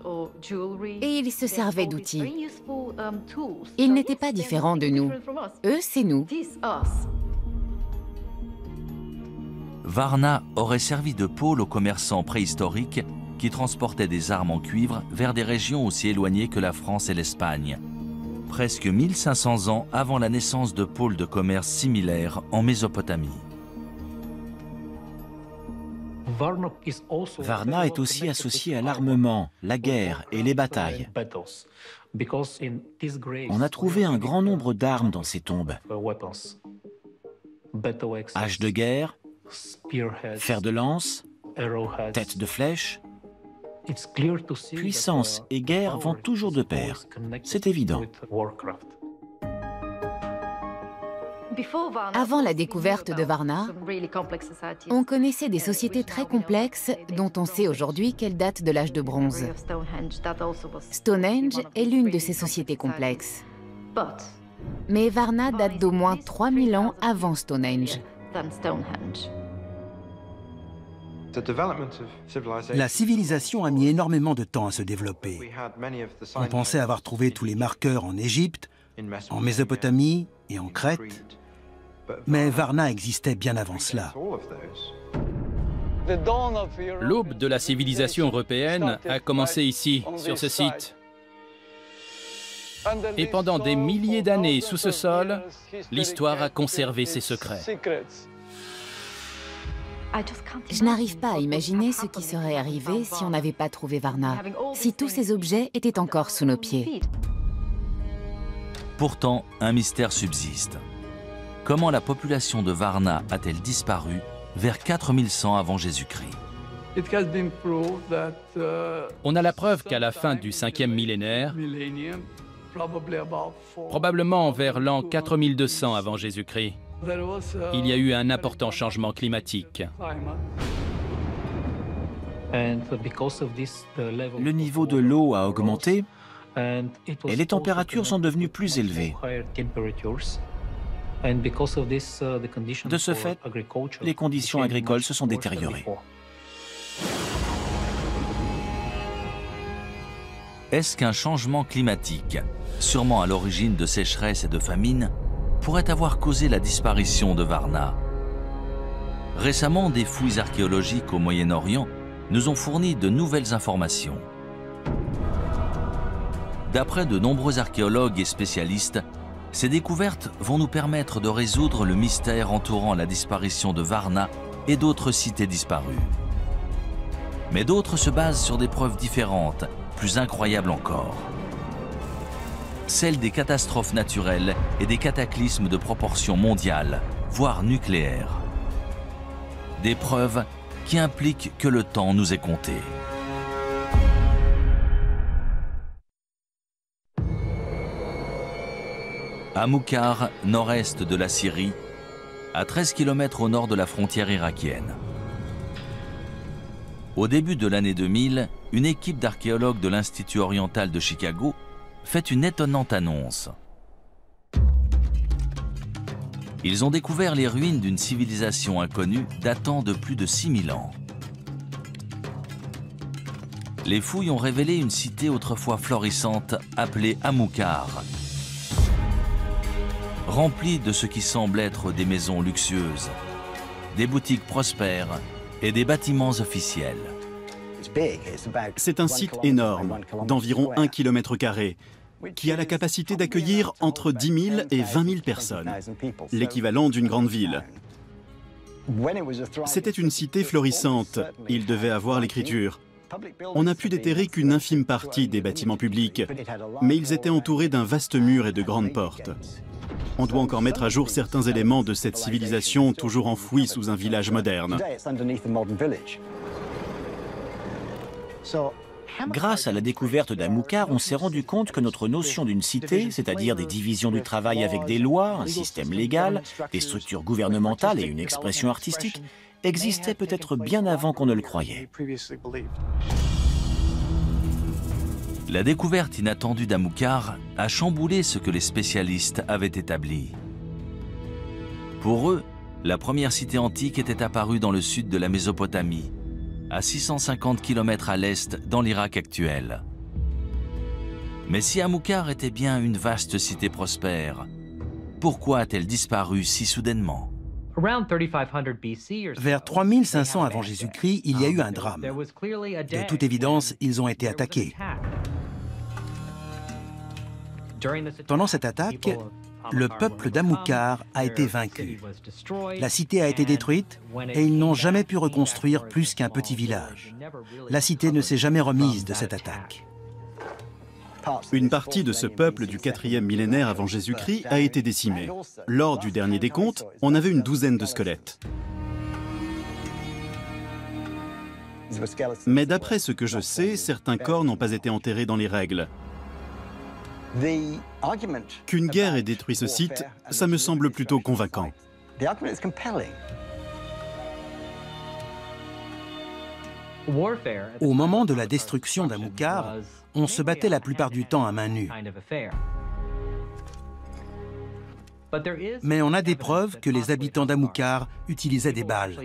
et ils se servaient d'outils. Ils n'étaient pas différents de nous. Eux, c'est nous. Varna aurait servi de pôle aux commerçants préhistoriques qui transportaient des armes en cuivre vers des régions aussi éloignées que la France et l'Espagne. Presque 1500 ans avant la naissance de pôles de commerce similaires en Mésopotamie. Varna est aussi associé à l'armement, la guerre et les batailles. On a trouvé un grand nombre d'armes dans ces tombes. Haches de guerre, fer de lance, tête de flèche. Puissance et guerre vont toujours de pair. C'est évident. Avant la découverte de Varna, on connaissait des sociétés très complexes dont on sait aujourd'hui qu'elles datent de l'âge de bronze. Stonehenge est l'une de ces sociétés complexes. Mais Varna date d'au moins 3000 ans avant Stonehenge. La civilisation a mis énormément de temps à se développer. On pensait avoir trouvé tous les marqueurs en Égypte, en Mésopotamie et en Crète. Mais Varna existait bien avant cela. L'aube de la civilisation européenne a commencé ici, sur ce site. Et pendant des milliers d'années sous ce sol, l'histoire a conservé ses secrets. Je n'arrive pas à imaginer ce qui serait arrivé si on n'avait pas trouvé Varna, si tous ces objets étaient encore sous nos pieds. Pourtant, un mystère subsiste. Comment la population de Varna a-t-elle disparu vers 4100 avant Jésus-Christ? On a la preuve qu'à la fin du 5e millénaire, probablement vers l'an 4200 avant Jésus-Christ, il y a eu un important changement climatique. Le niveau de l'eau a augmenté et les températures sont devenues plus élevées. De ce fait, les conditions agricoles se sont détériorées. Est-ce qu'un changement climatique, sûrement à l'origine de sécheresses et de famines, pourrait avoir causé la disparition de Varna? Récemment, des fouilles archéologiques au Moyen-Orient nous ont fourni de nouvelles informations. D'après de nombreux archéologues et spécialistes, ces découvertes vont nous permettre de résoudre le mystère entourant la disparition de Varna et d'autres cités disparues. Mais d'autres se basent sur des preuves différentes, plus incroyables encore. Celles des catastrophes naturelles et des cataclysmes de proportions mondiales, voire nucléaires. Des preuves qui impliquent que le temps nous est compté. À Moukhar, nord-est de la Syrie, à 13 km au nord de la frontière irakienne. Au début de l'année 2000, une équipe d'archéologues de l'Institut oriental de Chicago fait une étonnante annonce. Ils ont découvert les ruines d'une civilisation inconnue datant de plus de 6000 ans. Les fouilles ont révélé une cité autrefois florissante appelée Amoukhar, remplie de ce qui semble être des maisons luxueuses, des boutiques prospères et des bâtiments officiels. C'est un site énorme, d'environ 1 km², qui a la capacité d'accueillir entre 10 000 et 20 000 personnes, l'équivalent d'une grande ville. C'était une cité florissante, il devait avoir l'écriture. On n'a pu déterrer qu'une infime partie des bâtiments publics, mais ils étaient entourés d'un vaste mur et de grandes portes. On doit encore mettre à jour certains éléments de cette civilisation toujours enfouie sous un village moderne. Grâce à la découverte d'Amukar, on s'est rendu compte que notre notion d'une cité, c'est-à-dire des divisions du travail avec des lois, un système légal, des structures gouvernementales et une expression artistique, existait peut-être bien avant qu'on ne le croyait. La découverte inattendue d'Amukar a chamboulé ce que les spécialistes avaient établi. Pour eux, la première cité antique était apparue dans le sud de la Mésopotamie, à 650 km à l'est dans l'Irak actuel. Mais si Amukar était bien une vaste cité prospère, pourquoi a-t-elle disparu si soudainement? Vers 3500 avant Jésus-Christ, il y a eu un drame. De toute évidence, ils ont été attaqués. Pendant cette attaque, le peuple d'Amukar a été vaincu. La cité a été détruite et ils n'ont jamais pu reconstruire plus qu'un petit village. La cité ne s'est jamais remise de cette attaque. Une partie de ce peuple du 4e millénaire avant Jésus-Christ a été décimée. Lors du dernier décompte, on avait une douzaine de squelettes. Mais d'après ce que je sais, certains corps n'ont pas été enterrés dans les règles. Qu'une guerre ait détruit ce site, ça me semble plutôt convaincant. Au moment de la destruction d'Amukar, on se battait la plupart du temps à main nue. Mais on a des preuves que les habitants d'Amukar utilisaient des balles.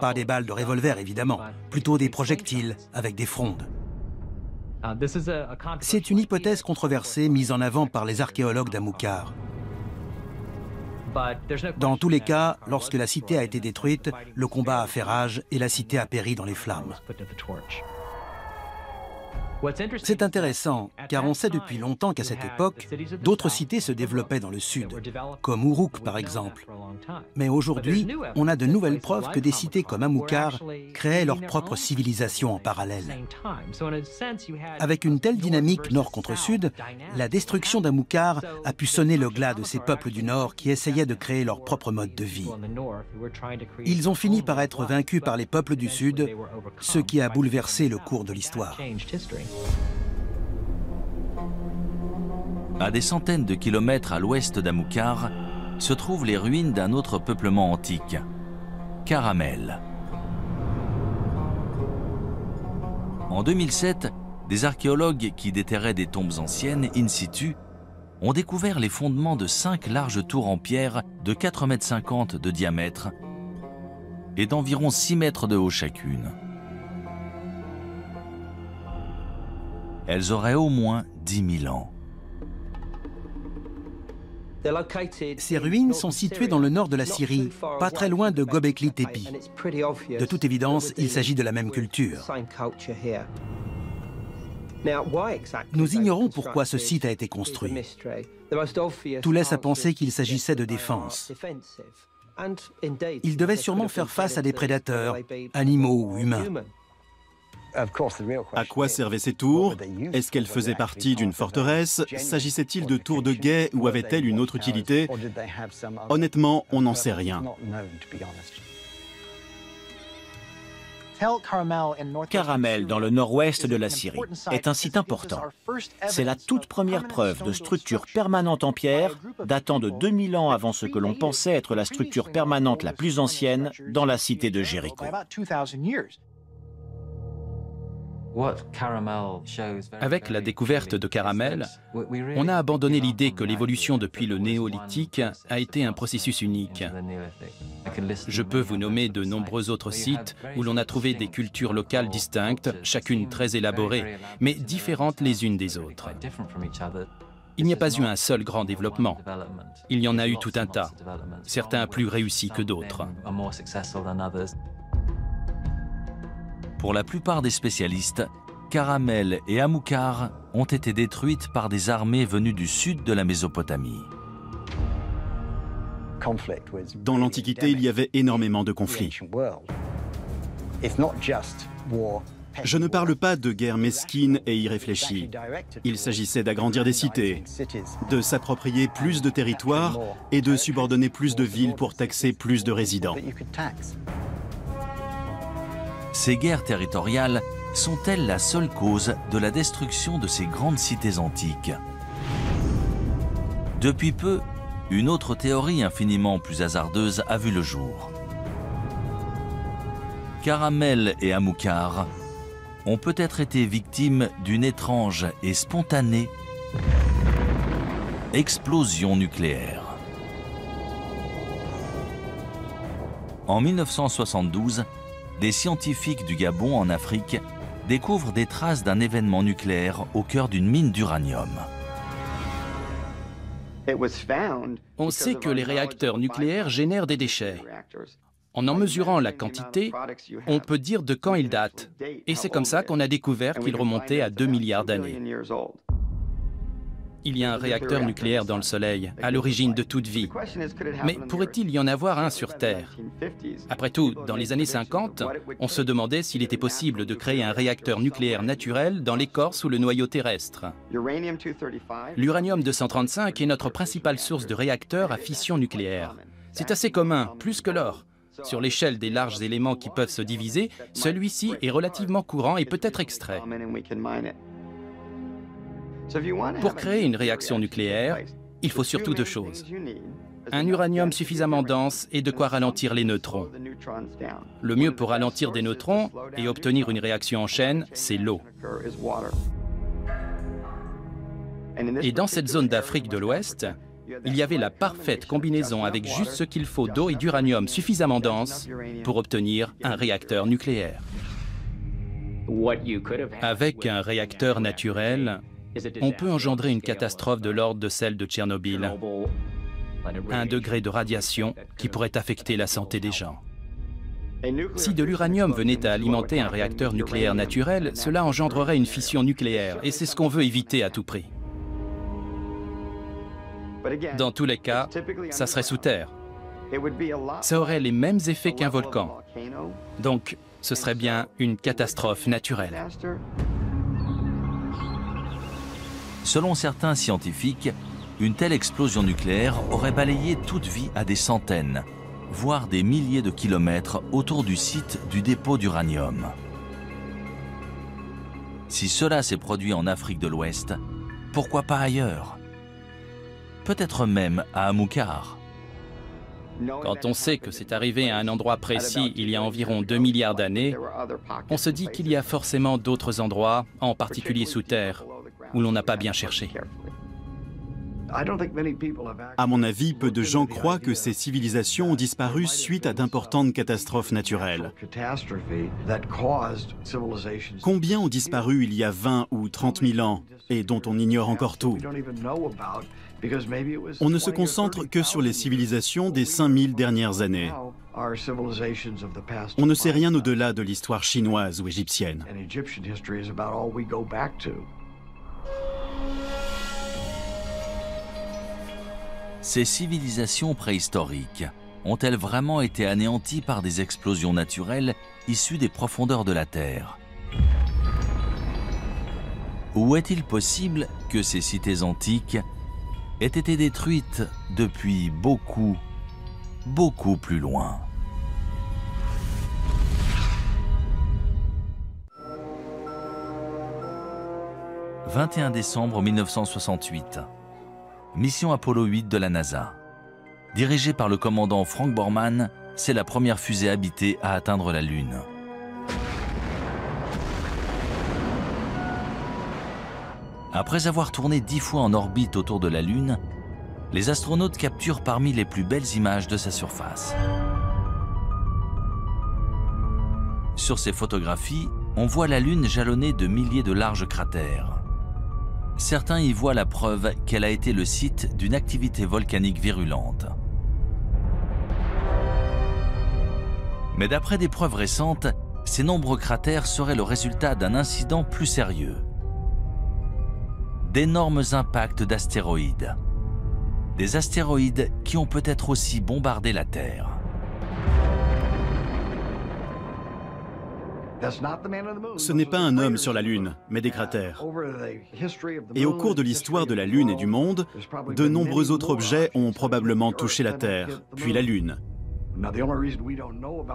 Pas des balles de revolver, évidemment, plutôt des projectiles avec des frondes. C'est une hypothèse controversée mise en avant par les archéologues d'Amukar. Dans tous les cas, lorsque la cité a été détruite, le combat a fait rage et la cité a péri dans les flammes. C'est intéressant, car on sait depuis longtemps qu'à cette époque, d'autres cités se développaient dans le sud, comme Uruk par exemple. Mais aujourd'hui, on a de nouvelles preuves que des cités comme Amukar créaient leur propre civilisation en parallèle. Avec une telle dynamique nord contre sud, la destruction d'Amukar a pu sonner le glas de ces peuples du nord qui essayaient de créer leur propre mode de vie. Ils ont fini par être vaincus par les peuples du sud, ce qui a bouleversé le cours de l'histoire. À des centaines de kilomètres à l'ouest d'Amukar se trouvent les ruines d'un autre peuplement antique, Caramel. En 2007, des archéologues qui déterraient des tombes anciennes in situ ont découvert les fondements de 5 larges tours en pierre de 4,50 m de diamètre et d'environ 6 mètres de haut chacune. Elles auraient au moins 10 000 ans. Ces ruines sont situées dans le nord de la Syrie, pas très loin de Göbekli Tepe. De toute évidence, il s'agit de la même culture. Nous ignorons pourquoi ce site a été construit. Tout laisse à penser qu'il s'agissait de défense. Il devait sûrement faire face à des prédateurs, animaux ou humains. À quoi servaient ces tours? Est-ce qu'elles faisaient partie d'une forteresse? S'agissait-il de tours de guet ou avaient-elles une autre utilité? Honnêtement, on n'en sait rien. Caramel, dans le nord-ouest de la Syrie, est un site important. C'est la toute première preuve de structure permanente en pierre, datant de 2000 ans avant ce que l'on pensait être la structure permanente la plus ancienne dans la cité de Jéricho. Avec la découverte de Caramel, on a abandonné l'idée que l'évolution depuis le néolithique a été un processus unique. Je peux vous nommer de nombreux autres sites où l'on a trouvé des cultures locales distinctes, chacune très élaborée, mais différentes les unes des autres. Il n'y a pas eu un seul grand développement. Il y en a eu tout un tas, certains plus réussis que d'autres. Pour la plupart des spécialistes, Caramel et Amukar ont été détruites par des armées venues du sud de la Mésopotamie. Dans l'Antiquité, il y avait énormément de conflits. Je ne parle pas de guerre mesquine et irréfléchie. Il s'agissait d'agrandir des cités, de s'approprier plus de territoires et de subordonner plus de villes pour taxer plus de résidents. Ces guerres territoriales sont-elles la seule cause de la destruction de ces grandes cités antiques? Depuis peu, une autre théorie infiniment plus hasardeuse a vu le jour. Caramel et Amilcar ont peut-être été victimes d'une étrange et spontanée explosion nucléaire. En 1972, des scientifiques du Gabon en Afrique découvrent des traces d'un événement nucléaire au cœur d'une mine d'uranium. On sait que les réacteurs nucléaires génèrent des déchets. En mesurant la quantité, on peut dire de quand ils datent. Et c'est comme ça qu'on a découvert qu'ils remontaient à 2 milliards d'années. Il y a un réacteur nucléaire dans le Soleil, à l'origine de toute vie. Mais pourrait-il y en avoir un sur Terre? Après tout, dans les années 50, on se demandait s'il était possible de créer un réacteur nucléaire naturel dans l'écorce ou le noyau terrestre. L'uranium-235 est notre principale source de réacteurs à fission nucléaire. C'est assez commun, plus que l'or. Sur l'échelle des larges éléments qui peuvent se diviser, celui-ci est relativement courant et peut être extrait. Pour créer une réaction nucléaire, il faut surtout 2 choses. Un uranium suffisamment dense et de quoi ralentir les neutrons. Le mieux pour ralentir des neutrons et obtenir une réaction en chaîne, c'est l'eau. Et dans cette zone d'Afrique de l'Ouest, il y avait la parfaite combinaison avec juste ce qu'il faut d'eau et d'uranium suffisamment dense pour obtenir un réacteur nucléaire. Avec un réacteur naturel, on peut engendrer une catastrophe de l'ordre de celle de Tchernobyl. 1 degré de radiation qui pourrait affecter la santé des gens. Si de l'uranium venait à alimenter un réacteur nucléaire naturel, cela engendrerait une fission nucléaire, et c'est ce qu'on veut éviter à tout prix. Dans tous les cas, ça serait sous terre. Ça aurait les mêmes effets qu'un volcan. Donc, ce serait bien une catastrophe naturelle. Selon certains scientifiques, une telle explosion nucléaire aurait balayé toute vie à des centaines, voire des milliers de kilomètres autour du site du dépôt d'uranium. Si cela s'est produit en Afrique de l'Ouest, pourquoi pas ailleurs? Peut-être même à Amilcar. Quand on sait que c'est arrivé à un endroit précis il y a environ 2 milliards d'années, on se dit qu'il y a forcément d'autres endroits, en particulier sous terre, où l'on n'a pas bien cherché. À mon avis, peu de gens croient que ces civilisations ont disparu suite à d'importantes catastrophes naturelles. Combien ont disparu il y a 20 ou 30 000 ans et dont on ignore encore tout? On ne se concentre que sur les civilisations des 5000 dernières années. On ne sait rien au-delà de l'histoire chinoise ou égyptienne. Ces civilisations préhistoriques ont-elles vraiment été anéanties par des explosions naturelles issues des profondeurs de la Terre? Ou est-il possible que ces cités antiques aient été détruites depuis beaucoup plus loin? « 21 décembre 1968. Mission Apollo 8 de la NASA. Dirigée par le commandant Frank Borman, c'est la première fusée habitée à atteindre la Lune. Après avoir tourné 10 fois en orbite autour de la Lune, les astronautes capturent parmi les plus belles images de sa surface. Sur ces photographies, on voit la Lune jalonnée de milliers de larges cratères. Certains y voient la preuve qu'elle a été le site d'une activité volcanique virulente. Mais d'après des preuves récentes, ces nombreux cratères seraient le résultat d'un incident plus sérieux. D'énormes impacts d'astéroïdes. Des astéroïdes qui ont peut-être aussi bombardé la Terre. Ce n'est pas un homme sur la Lune, mais des cratères. Et au cours de l'histoire de la Lune et du monde, de nombreux autres objets ont probablement touché la Terre, puis la Lune.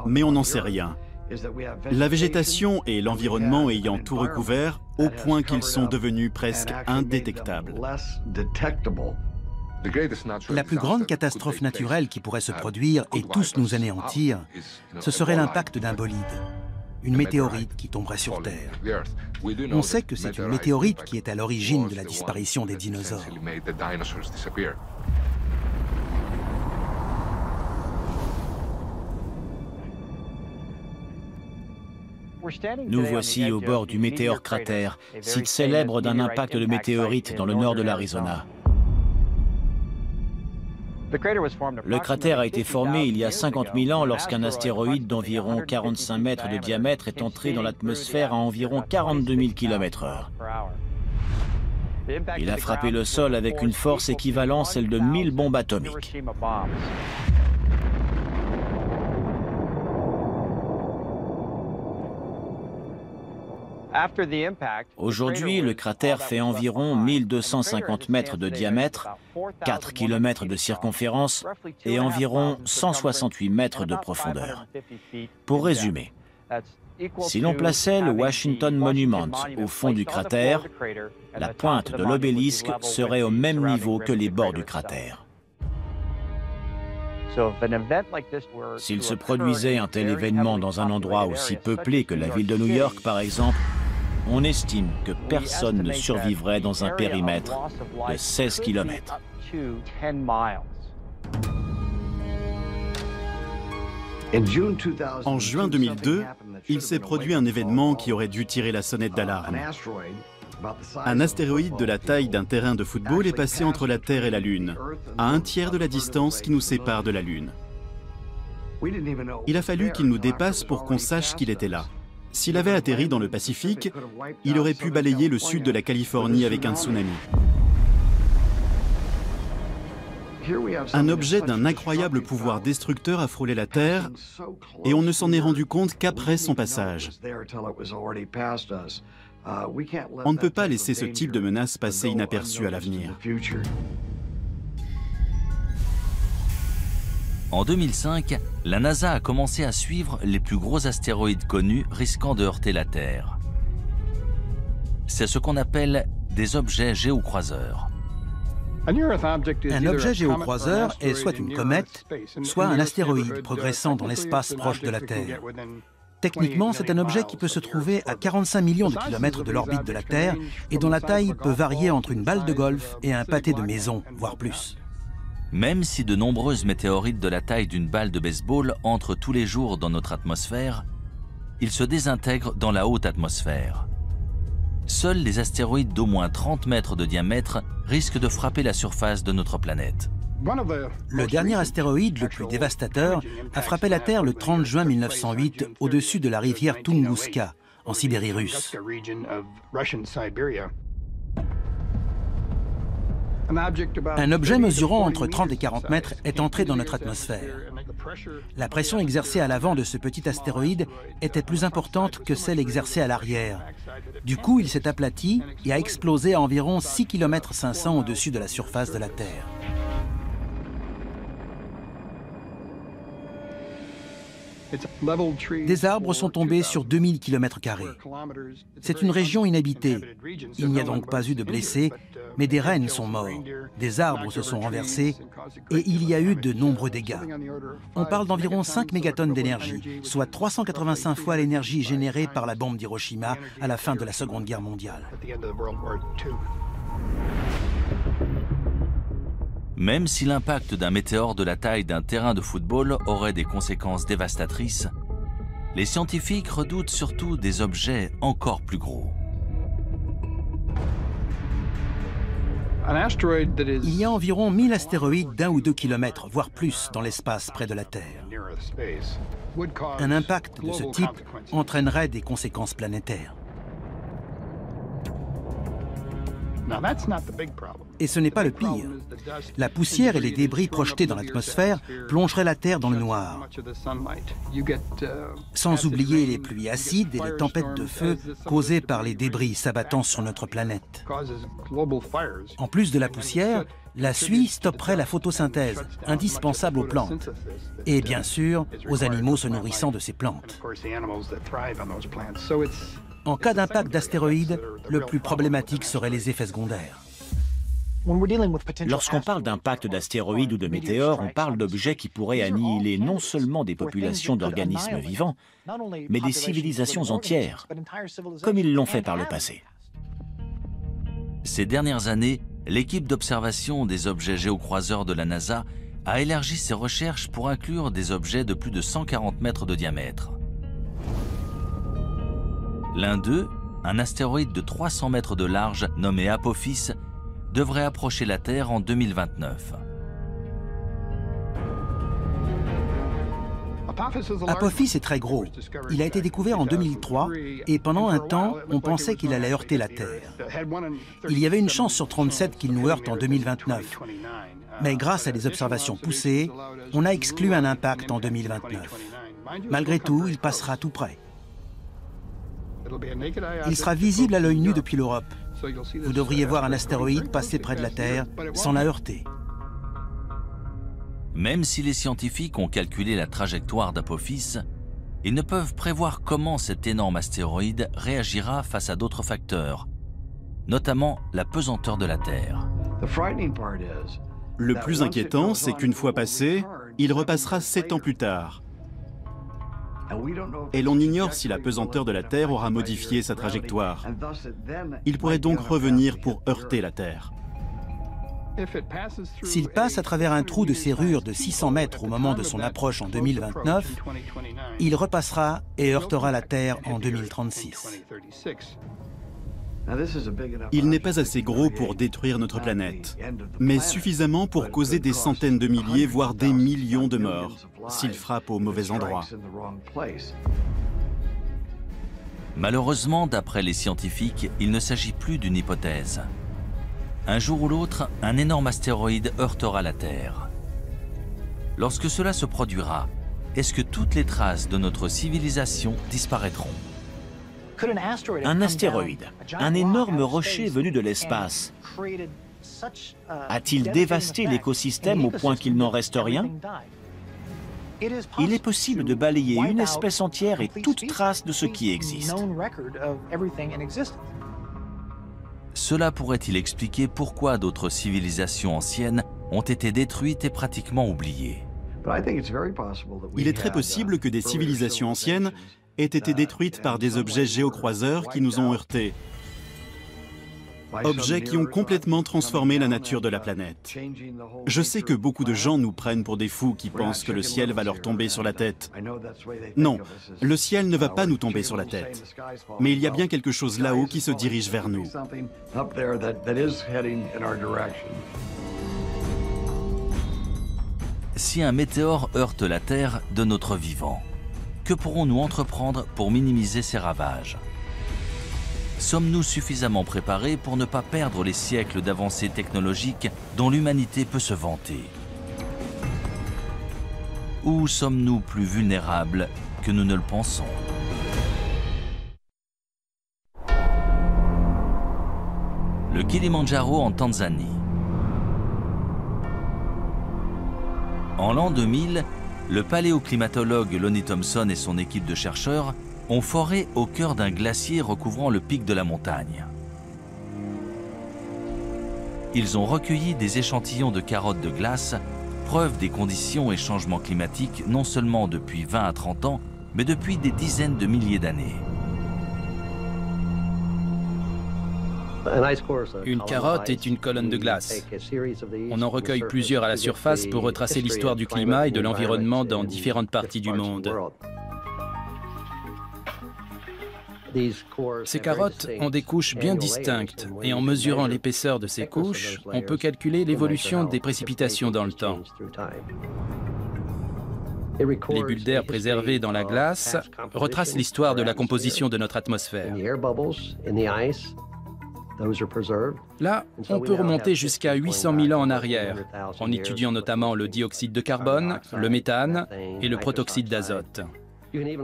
Mais on n'en sait rien. La végétation et l'environnement ayant tout recouvert, au point qu'ils sont devenus presque indétectables. La plus grande catastrophe naturelle qui pourrait se produire et tous nous anéantir, ce serait l'impact d'un bolide, une météorite qui tomberait sur Terre. On sait que c'est une météorite qui est à l'origine de la disparition des dinosaures. Nous voici au bord du météore cratère, site célèbre d'un impact de météorite dans le nord de l'Arizona. Le cratère a été formé il y a 50 000 ans lorsqu'un astéroïde d'environ 45 mètres de diamètre est entré dans l'atmosphère à environ 42 000 km/h. Il a frappé le sol avec une force équivalente à celle de 1000 bombes atomiques. Aujourd'hui, le cratère fait environ 1250 mètres de diamètre, 4 km de circonférence et environ 168 mètres de profondeur. Pour résumer, si l'on plaçait le Washington Monument au fond du cratère, la pointe de l'obélisque serait au même niveau que les bords du cratère. S'il se produisait un tel événement dans un endroit aussi peuplé que la ville de New York, par exemple, on estime que personne ne survivrait dans un périmètre de 16 km. En juin 2002, il s'est produit un événement qui aurait dû tirer la sonnette d'alarme. Un astéroïde de la taille d'un terrain de football est passé entre la Terre et la Lune, à un tiers de la distance qui nous sépare de la Lune. Il a fallu qu'il nous dépasse pour qu'on sache qu'il était là. S'il avait atterri dans le Pacifique, il aurait pu balayer le sud de la Californie avec un tsunami. Un objet d'un incroyable pouvoir destructeur a frôlé la Terre et on ne s'en est rendu compte qu'après son passage. On ne peut pas laisser ce type de menace passer inaperçue à l'avenir. En 2005, la NASA a commencé à suivre les plus gros astéroïdes connus risquant de heurter la Terre. C'est ce qu'on appelle des objets géocroiseurs. Un objet géocroiseur est soit une comète, soit un astéroïde progressant dans l'espace proche de la Terre. Techniquement, c'est un objet qui peut se trouver à 45 millions de kilomètres de l'orbite de la Terre et dont la taille peut varier entre une balle de golf et un pâté de maison, voire plus. Même si de nombreuses météorites de la taille d'une balle de baseball entrent tous les jours dans notre atmosphère, ils se désintègrent dans la haute atmosphère. Seuls les astéroïdes d'au moins 30 mètres de diamètre risquent de frapper la surface de notre planète. Le dernier astéroïde le plus dévastateur a frappé la Terre le 30 juin 1908 au-dessus de la rivière Tunguska, en Sibérie russe. Un objet mesurant entre 30 et 40 mètres est entré dans notre atmosphère. La pression exercée à l'avant de ce petit astéroïde était plus importante que celle exercée à l'arrière. Du coup, il s'est aplati et a explosé à environ 6,5 km au-dessus de la surface de la Terre. Des arbres sont tombés sur 2000 km². C'est une région inhabitée. Il n'y a donc pas eu de blessés, mais des rennes sont morts, des arbres se sont renversés et il y a eu de nombreux dégâts. On parle d'environ 5 mégatonnes d'énergie, soit 385 fois l'énergie générée par la bombe d'Hiroshima à la fin de la Seconde Guerre mondiale. Même si l'impact d'un météore de la taille d'un terrain de football aurait des conséquences dévastatrices, les scientifiques redoutent surtout des objets encore plus gros. Il y a environ 1000 astéroïdes d'1 ou 2 kilomètres, voire plus, dans l'espace près de la Terre. Un impact de ce type entraînerait des conséquences planétaires. Et ce n'est pas le pire. La poussière et les débris projetés dans l'atmosphère plongeraient la Terre dans le noir. Sans oublier les pluies acides et les tempêtes de feu causées par les débris s'abattant sur notre planète. En plus de la poussière, la suie stopperait la photosynthèse, indispensable aux plantes. Et bien sûr, aux animaux se nourrissant de ces plantes. En cas d'impact d'astéroïdes, le plus problématique seraient les effets secondaires. Lorsqu'on parle d'impact d'astéroïdes ou de météores, on parle d'objets qui pourraient annihiler non seulement des populations d'organismes vivants, mais des civilisations entières, comme ils l'ont fait par le passé. Ces dernières années, l'équipe d'observation des objets géocroiseurs de la NASA a élargi ses recherches pour inclure des objets de plus de 140 mètres de diamètre. L'un d'eux, un astéroïde de 300 mètres de large nommé Apophis, devrait approcher la Terre en 2029. Apophis est très gros. Il a été découvert en 2003 et pendant un temps, on pensait qu'il allait heurter la Terre. Il y avait une chance sur 37 qu'il nous heurte en 2029. Mais grâce à des observations poussées, on a exclu un impact en 2029. Malgré tout, il passera tout près. Il sera visible à l'œil nu depuis l'Europe. Vous devriez voir un astéroïde passer près de la Terre sans la heurter. Même si les scientifiques ont calculé la trajectoire d'Apophis, ils ne peuvent prévoir comment cet énorme astéroïde réagira face à d'autres facteurs, notamment la pesanteur de la Terre. Le plus inquiétant, c'est qu'une fois passé, il repassera 7 ans plus tard. Et l'on ignore si la pesanteur de la Terre aura modifié sa trajectoire. Il pourrait donc revenir pour heurter la Terre. S'il passe à travers un trou de serrure de 600 mètres au moment de son approche en 2029, il repassera et heurtera la Terre en 2036. Il n'est pas assez gros pour détruire notre planète, mais suffisamment pour causer des centaines de milliers, voire des millions de morts, s'il frappe au mauvais endroit. Malheureusement, d'après les scientifiques, il ne s'agit plus d'une hypothèse. Un jour ou l'autre, un énorme astéroïde heurtera la Terre. Lorsque cela se produira, est-ce que toutes les traces de notre civilisation disparaîtront? Un astéroïde, un énorme rocher venu de l'espace, a-t-il dévasté l'écosystème au point qu'il n'en reste rien? Il est possible de balayer une espèce entière et toute trace de ce qui existe. Cela pourrait-il expliquer pourquoi d'autres civilisations anciennes ont été détruites et pratiquement oubliées? Il est très possible que des civilisations anciennes aient été détruites par des objets géocroiseurs qui nous ont heurtés. Objets qui ont complètement transformé la nature de la planète. Je sais que beaucoup de gens nous prennent pour des fous qui pensent que le ciel va leur tomber sur la tête. Non, le ciel ne va pas nous tomber sur la tête. Mais il y a bien quelque chose là-haut qui se dirige vers nous. Si un météore heurte la Terre de notre vivant, que pourrons-nous entreprendre pour minimiser ces ravages? Sommes-nous suffisamment préparés pour ne pas perdre les siècles d'avancées technologiques dont l'humanité peut se vanter? Ou sommes-nous plus vulnérables que nous ne le pensons? Le Kilimandjaro en Tanzanie. En l'an 2000, le paléoclimatologue Lonnie Thompson et son équipe de chercheurs ont foré au cœur d'un glacier recouvrant le pic de la montagne. Ils ont recueilli des échantillons de carottes de glace, preuve des conditions et changements climatiques non seulement depuis 20 à 30 ans, mais depuis des dizaines de milliers d'années. Une carotte est une colonne de glace. On en recueille plusieurs à la surface pour retracer l'histoire du climat et de l'environnement dans différentes parties du monde. Ces carottes ont des couches bien distinctes et en mesurant l'épaisseur de ces couches, on peut calculer l'évolution des précipitations dans le temps. Les bulles d'air préservées dans la glace retracent l'histoire de la composition de notre atmosphère. Là, on peut remonter jusqu'à 800 000 ans en arrière, en étudiant notamment le dioxyde de carbone, le méthane et le protoxyde d'azote.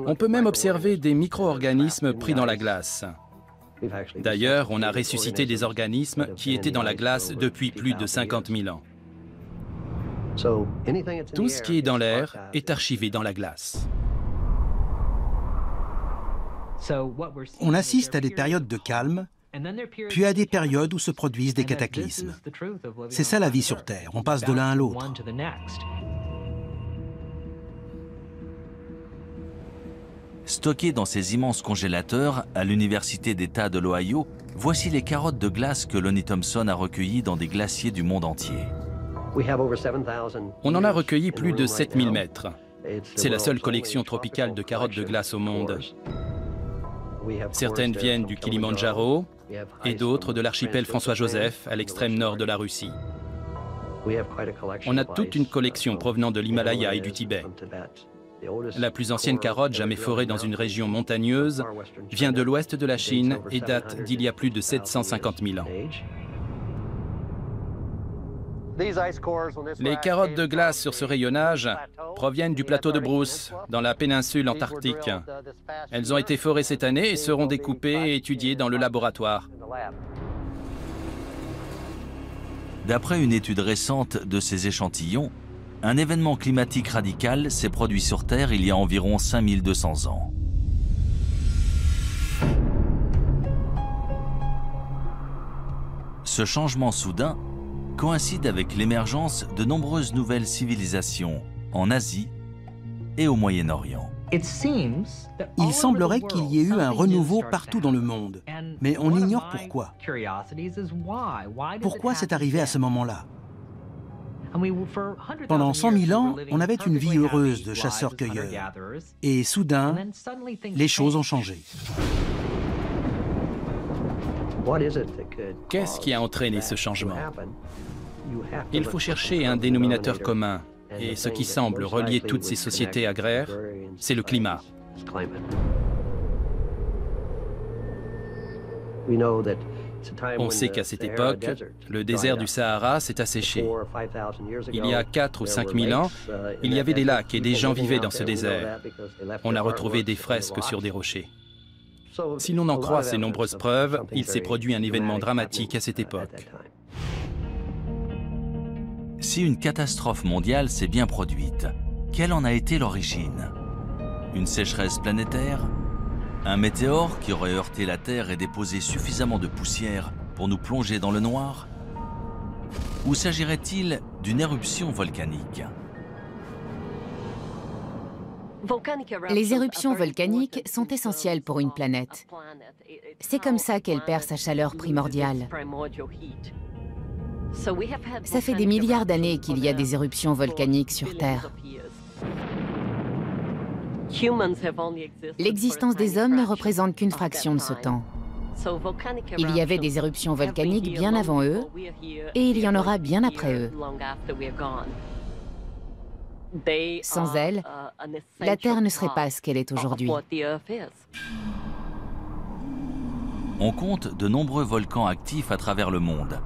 On peut même observer des micro-organismes pris dans la glace. D'ailleurs, on a ressuscité des organismes qui étaient dans la glace depuis plus de 50 000 ans. Tout ce qui est dans l'air est archivé dans la glace. On assiste à des périodes de calme, puis à des périodes où se produisent des cataclysmes. C'est ça la vie sur Terre, on passe de l'un à l'autre. Stockées dans ces immenses congélateurs à l'Université d'État de l'Ohio, voici les carottes de glace que Lonnie Thompson a recueillies dans des glaciers du monde entier. On en a recueilli plus de 7000 mètres. C'est la seule collection tropicale de carottes de glace au monde. Certaines viennent du Kilimandjaro et d'autres de l'archipel François-Joseph à l'extrême nord de la Russie. On a toute une collection provenant de l'Himalaya et du Tibet. La plus ancienne carotte jamais forée dans une région montagneuse vient de l'ouest de la Chine et date d'il y a plus de 750 000 ans. Les carottes de glace sur ce rayonnage proviennent du plateau de Bruce, dans la péninsule antarctique. Elles ont été forées cette année et seront découpées et étudiées dans le laboratoire. D'après une étude récente de ces échantillons, un événement climatique radical s'est produit sur Terre il y a environ 5200 ans. Ce changement soudain coïncide avec l'émergence de nombreuses nouvelles civilisations en Asie et au Moyen-Orient. Il semblerait qu'il y ait eu un renouveau partout dans le monde, mais on ignore pourquoi. Pourquoi c'est arrivé à ce moment-là? Pendant 100 000 ans, on avait une vie heureuse de chasseurs-cueilleurs. Et soudain, les choses ont changé. Qu'est-ce qui a entraîné ce changement? Il faut chercher un dénominateur commun. Et ce qui semble relier toutes ces sociétés agraires, c'est le climat. On sait qu'à cette époque, le désert du Sahara s'est asséché. Il y a 4 ou 5 000 ans, il y avait des lacs et des gens vivaient dans ce désert. On a retrouvé des fresques sur des rochers. Si l'on en croit ces nombreuses preuves, il s'est produit un événement dramatique à cette époque. Si une catastrophe mondiale s'est bien produite, quelle en a été l'origine? Une sécheresse planétaire? Un météore qui aurait heurté la Terre et déposé suffisamment de poussière pour nous plonger dans le noir? Ou s'agirait-il d'une éruption volcanique? Les éruptions volcaniques sont essentielles pour une planète. C'est comme ça qu'elle perd sa chaleur primordiale. Ça fait des milliards d'années qu'il y a des éruptions volcaniques sur Terre. L'existence des hommes ne représente qu'une fraction de ce temps. Il y avait des éruptions volcaniques bien avant eux, et il y en aura bien après eux. Sans elles, la Terre ne serait pas ce qu'elle est aujourd'hui. On compte de nombreux volcans actifs à travers le monde,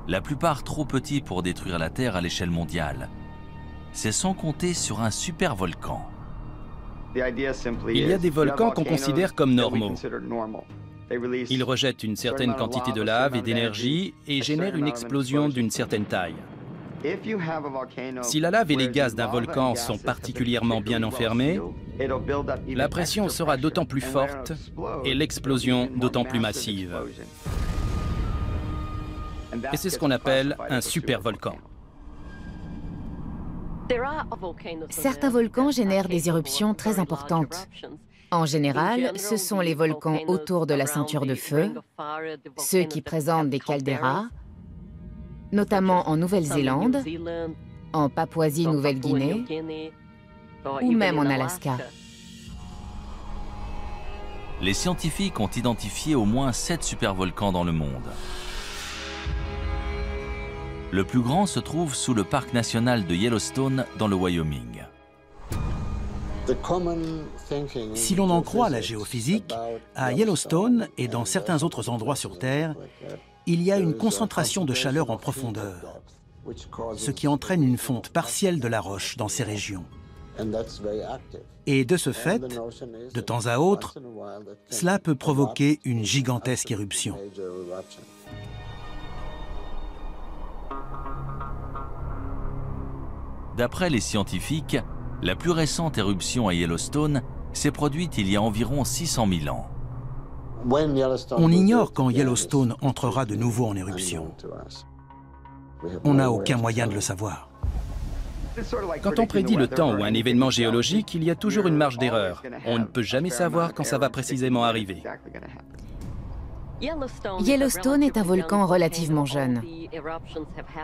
la plupart trop petits pour détruire la Terre à l'échelle mondiale. C'est sans compter sur un supervolcan. Il y a des volcans qu'on considère comme normaux. Ils rejettent une certaine quantité de lave et d'énergie et génèrent une explosion d'une certaine taille. Si la lave et les gaz d'un volcan sont particulièrement bien enfermés, la pression sera d'autant plus forte et l'explosion d'autant plus massive. Et c'est ce qu'on appelle un supervolcan. Certains volcans génèrent des éruptions très importantes. En général, ce sont les volcans autour de la ceinture de feu, ceux qui présentent des caldeiras, notamment en Nouvelle-Zélande, en Papouasie-Nouvelle-Guinée ou même en Alaska. Les scientifiques ont identifié au moins 7 supervolcans dans le monde. Le plus grand se trouve sous le parc national de Yellowstone dans le Wyoming. Si l'on en croit la géophysique, à Yellowstone et dans certains autres endroits sur Terre, il y a une concentration de chaleur en profondeur, ce qui entraîne une fonte partielle de la roche dans ces régions. Et de ce fait, de temps à autre, cela peut provoquer une gigantesque éruption. D'après les scientifiques, la plus récente éruption à Yellowstone s'est produite il y a environ 600 000 ans. On ignore quand Yellowstone entrera de nouveau en éruption. On n'a aucun moyen de le savoir. Quand on prédit le temps ou un événement géologique, il y a toujours une marge d'erreur. On ne peut jamais savoir quand ça va précisément arriver. Yellowstone est un volcan relativement jeune.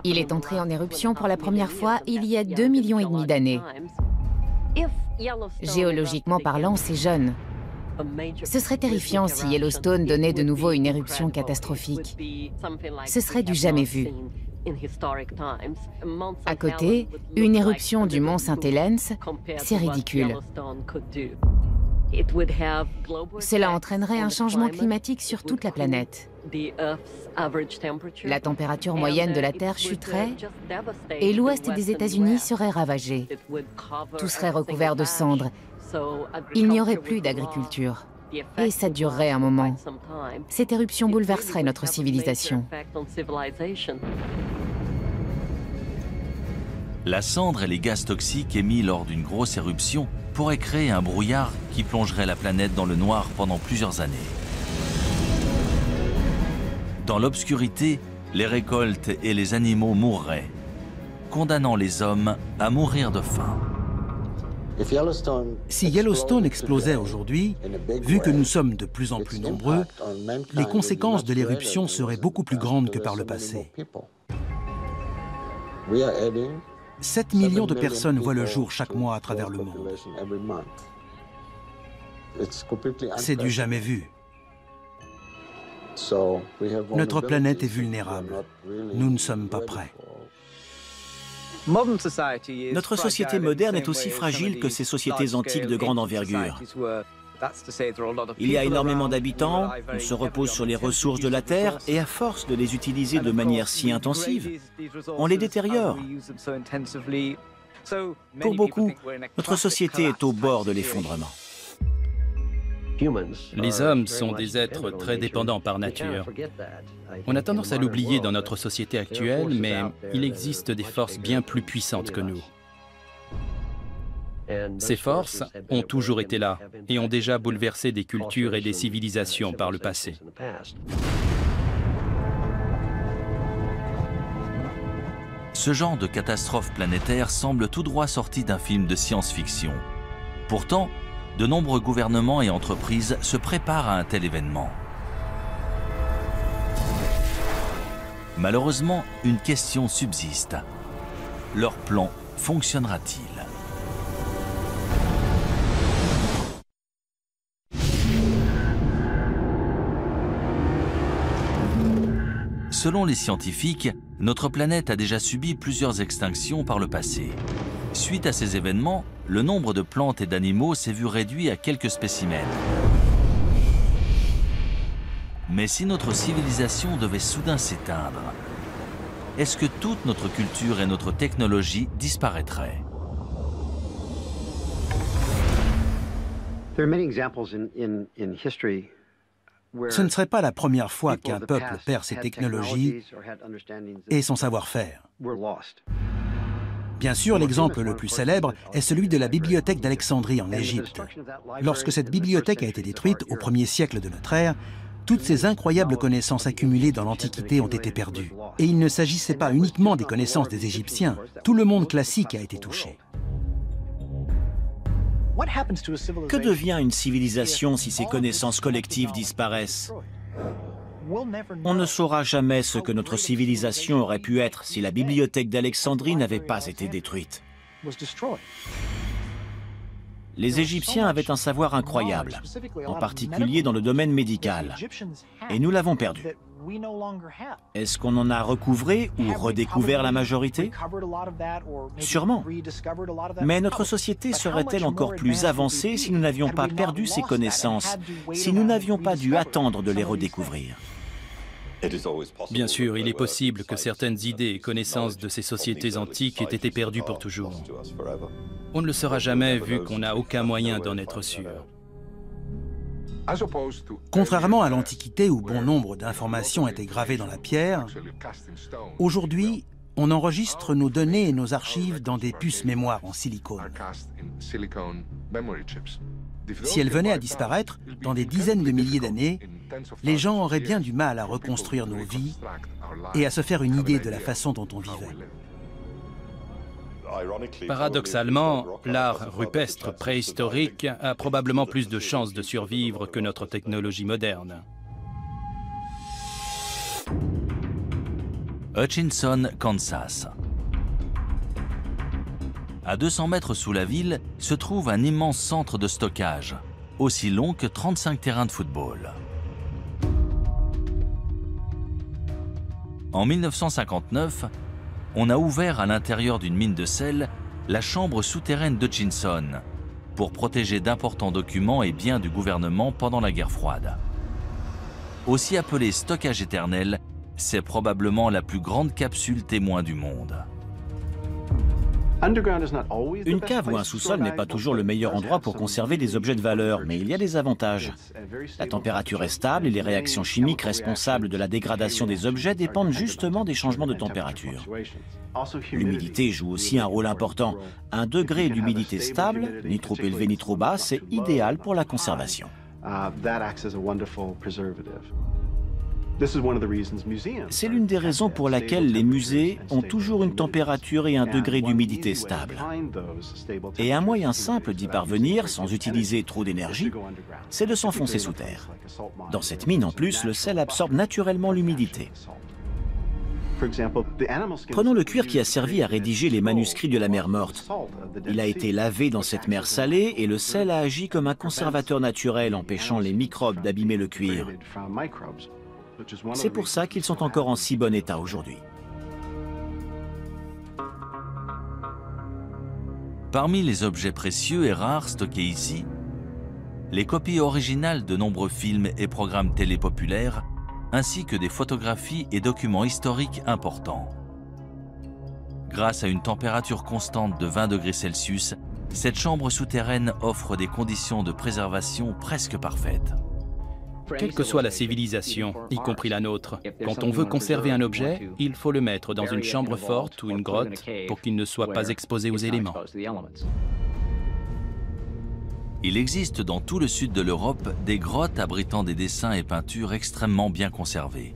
Il est entré en éruption pour la première fois il y a 2,5 millions d'années. Géologiquement parlant, c'est jeune. Ce serait terrifiant si Yellowstone donnait de nouveau une éruption catastrophique. Ce serait du jamais vu. À côté, une éruption du mont St. Helens, c'est ridicule. Cela entraînerait un changement climatique sur toute la planète. La température moyenne de la Terre chuterait et l'ouest des États-Unis serait ravagé. Tout serait recouvert de cendres. Il n'y aurait plus d'agriculture. Et ça durerait un moment. Cette éruption bouleverserait notre civilisation. La cendre et les gaz toxiques émis lors d'une grosse éruption pourraient créer un brouillard qui plongerait la planète dans le noir pendant plusieurs années. Dans l'obscurité, les récoltes et les animaux mourraient, condamnant les hommes à mourir de faim. Si Yellowstone explosait aujourd'hui, vu que nous sommes de plus en plus nombreux, les conséquences de l'éruption seraient beaucoup plus grandes que par le passé. 7 millions de personnes voient le jour chaque mois à travers le monde. C'est du jamais vu. Notre planète est vulnérable. Nous ne sommes pas prêts. Notre société moderne est aussi fragile que ces sociétés antiques de grande envergure. Il y a énormément d'habitants, on se repose sur les ressources de la Terre et à force de les utiliser de manière si intensive, on les détériore. Pour beaucoup, notre société est au bord de l'effondrement. Les hommes sont des êtres très dépendants par nature. On a tendance à l'oublier dans notre société actuelle, mais il existe des forces bien plus puissantes que nous. Ces forces ont toujours été là et ont déjà bouleversé des cultures et des civilisations par le passé. Ce genre de catastrophe planétaire semble tout droit sorti d'un film de science-fiction. Pourtant, de nombreux gouvernements et entreprises se préparent à un tel événement. Malheureusement, une question subsiste. Leur plan fonctionnera-t-il ? Selon les scientifiques, notre planète a déjà subi plusieurs extinctions par le passé. Suite à ces événements, le nombre de plantes et d'animaux s'est vu réduit à quelques spécimens. Mais si notre civilisation devait soudain s'éteindre, est-ce que toute notre culture et notre technologie disparaîtraient ? Ce ne serait pas la première fois qu'un peuple perd ses technologies et son savoir-faire. Bien sûr, l'exemple le plus célèbre est celui de la bibliothèque d'Alexandrie en Égypte. Lorsque cette bibliothèque a été détruite au 1er siècle de notre ère, toutes ces incroyables connaissances accumulées dans l'Antiquité ont été perdues. Et il ne s'agissait pas uniquement des connaissances des Égyptiens, tout le monde classique a été touché. Que devient une civilisation si ses connaissances collectives disparaissent ? On ne saura jamais ce que notre civilisation aurait pu être si la bibliothèque d'Alexandrie n'avait pas été détruite. Les Égyptiens avaient un savoir incroyable, en particulier dans le domaine médical, et nous l'avons perdu. Est-ce qu'on en a recouvré ou redécouvert la majorité ? Sûrement. Mais notre société serait-elle encore plus avancée si nous n'avions pas perdu ces connaissances, si nous n'avions pas dû attendre de les redécouvrir ? Bien sûr, il est possible que certaines idées et connaissances de ces sociétés antiques aient été perdues pour toujours. On ne le saura jamais vu qu'on n'a aucun moyen d'en être sûr. Contrairement à l'Antiquité où bon nombre d'informations étaient gravées dans la pierre, aujourd'hui, on enregistre nos données et nos archives dans des puces mémoire en silicone. Si elles venaient à disparaître, dans des dizaines de milliers d'années, les gens auraient bien du mal à reconstruire nos vies et à se faire une idée de la façon dont on vivait. Paradoxalement, l'art rupestre préhistorique a probablement plus de chances de survivre que notre technologie moderne. Hutchinson, Kansas. À 200 mètres sous la ville se trouve un immense centre de stockage, aussi long que 35 terrains de football. En 1959, on a ouvert à l'intérieur d'une mine de sel la chambre souterraine d'Hutchinson pour protéger d'importants documents et biens du gouvernement pendant la guerre froide. Aussi appelée stockage éternel, c'est probablement la plus grande capsule témoin du monde. Une cave ou un sous-sol n'est pas toujours le meilleur endroit pour conserver des objets de valeur, mais il y a des avantages. La température est stable et les réactions chimiques responsables de la dégradation des objets dépendent justement des changements de température. L'humidité joue aussi un rôle important. Un degré d'humidité stable, ni trop élevé ni trop bas, c'est idéal pour la conservation. C'est l'une des raisons pour laquelle les musées ont toujours une température et un degré d'humidité stable. Et un moyen simple d'y parvenir, sans utiliser trop d'énergie, c'est de s'enfoncer sous terre. Dans cette mine, en plus, le sel absorbe naturellement l'humidité. Prenons le cuir qui a servi à rédiger les manuscrits de la mer Morte. Il a été lavé dans cette mer salée et le sel a agi comme un conservateur naturel, empêchant les microbes d'abîmer le cuir. C'est pour ça qu'ils sont encore en si bon état aujourd'hui. Parmi les objets précieux et rares stockés ici, les copies originales de nombreux films et programmes télé populaires, ainsi que des photographies et documents historiques importants. Grâce à une température constante de 20 degrés Celsius, cette chambre souterraine offre des conditions de préservation presque parfaites. Quelle que soit la civilisation, y compris la nôtre, quand on veut conserver un objet, il faut le mettre dans une chambre forte ou une grotte pour qu'il ne soit pas exposé aux éléments. Il existe dans tout le sud de l'Europe des grottes abritant des dessins et peintures extrêmement bien conservés.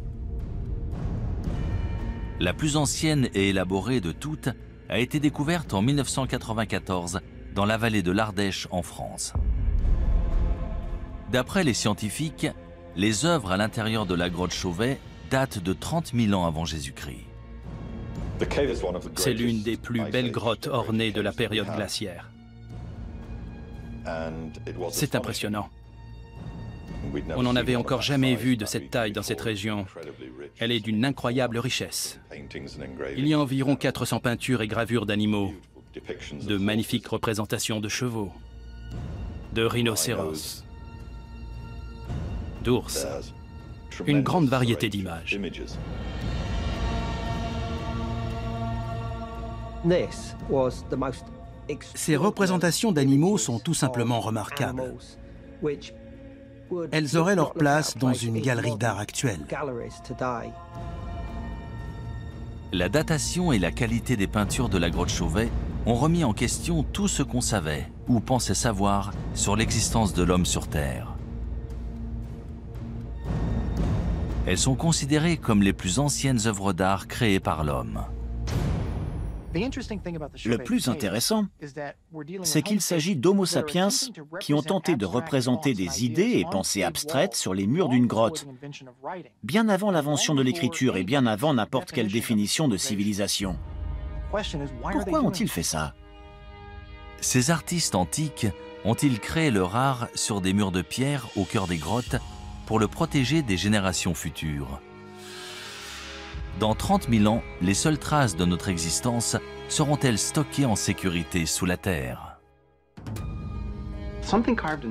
La plus ancienne et élaborée de toutes a été découverte en 1994 dans la vallée de l'Ardèche en France. D'après les scientifiques, les œuvres à l'intérieur de la grotte Chauvet datent de 30 000 ans avant Jésus-Christ. C'est l'une des plus belles grottes ornées de la période glaciaire. C'est impressionnant. On n'en avait encore jamais vu de cette taille dans cette région. Elle est d'une incroyable richesse. Il y a environ 400 peintures et gravures d'animaux, de magnifiques représentations de chevaux, de rhinocéros, d'ours, une grande variété d'images. Ces représentations d'animaux sont tout simplement remarquables. Elles auraient leur place dans une galerie d'art actuelle. La datation et la qualité des peintures de la grotte Chauvet ont remis en question tout ce qu'on savait ou pensait savoir sur l'existence de l'homme sur Terre. Elles sont considérées comme les plus anciennes œuvres d'art créées par l'homme. Le plus intéressant, c'est qu'il s'agit d'Homo sapiens qui ont tenté de représenter des idées et pensées abstraites sur les murs d'une grotte, bien avant l'invention de l'écriture et bien avant n'importe quelle définition de civilisation. Pourquoi ont-ils fait ça? Ces artistes antiques ont-ils créé leur art sur des murs de pierre au cœur des grottes pour le protéger des générations futures? Dans 30 000 ans, les seules traces de notre existence seront-elles stockées en sécurité sous la terre?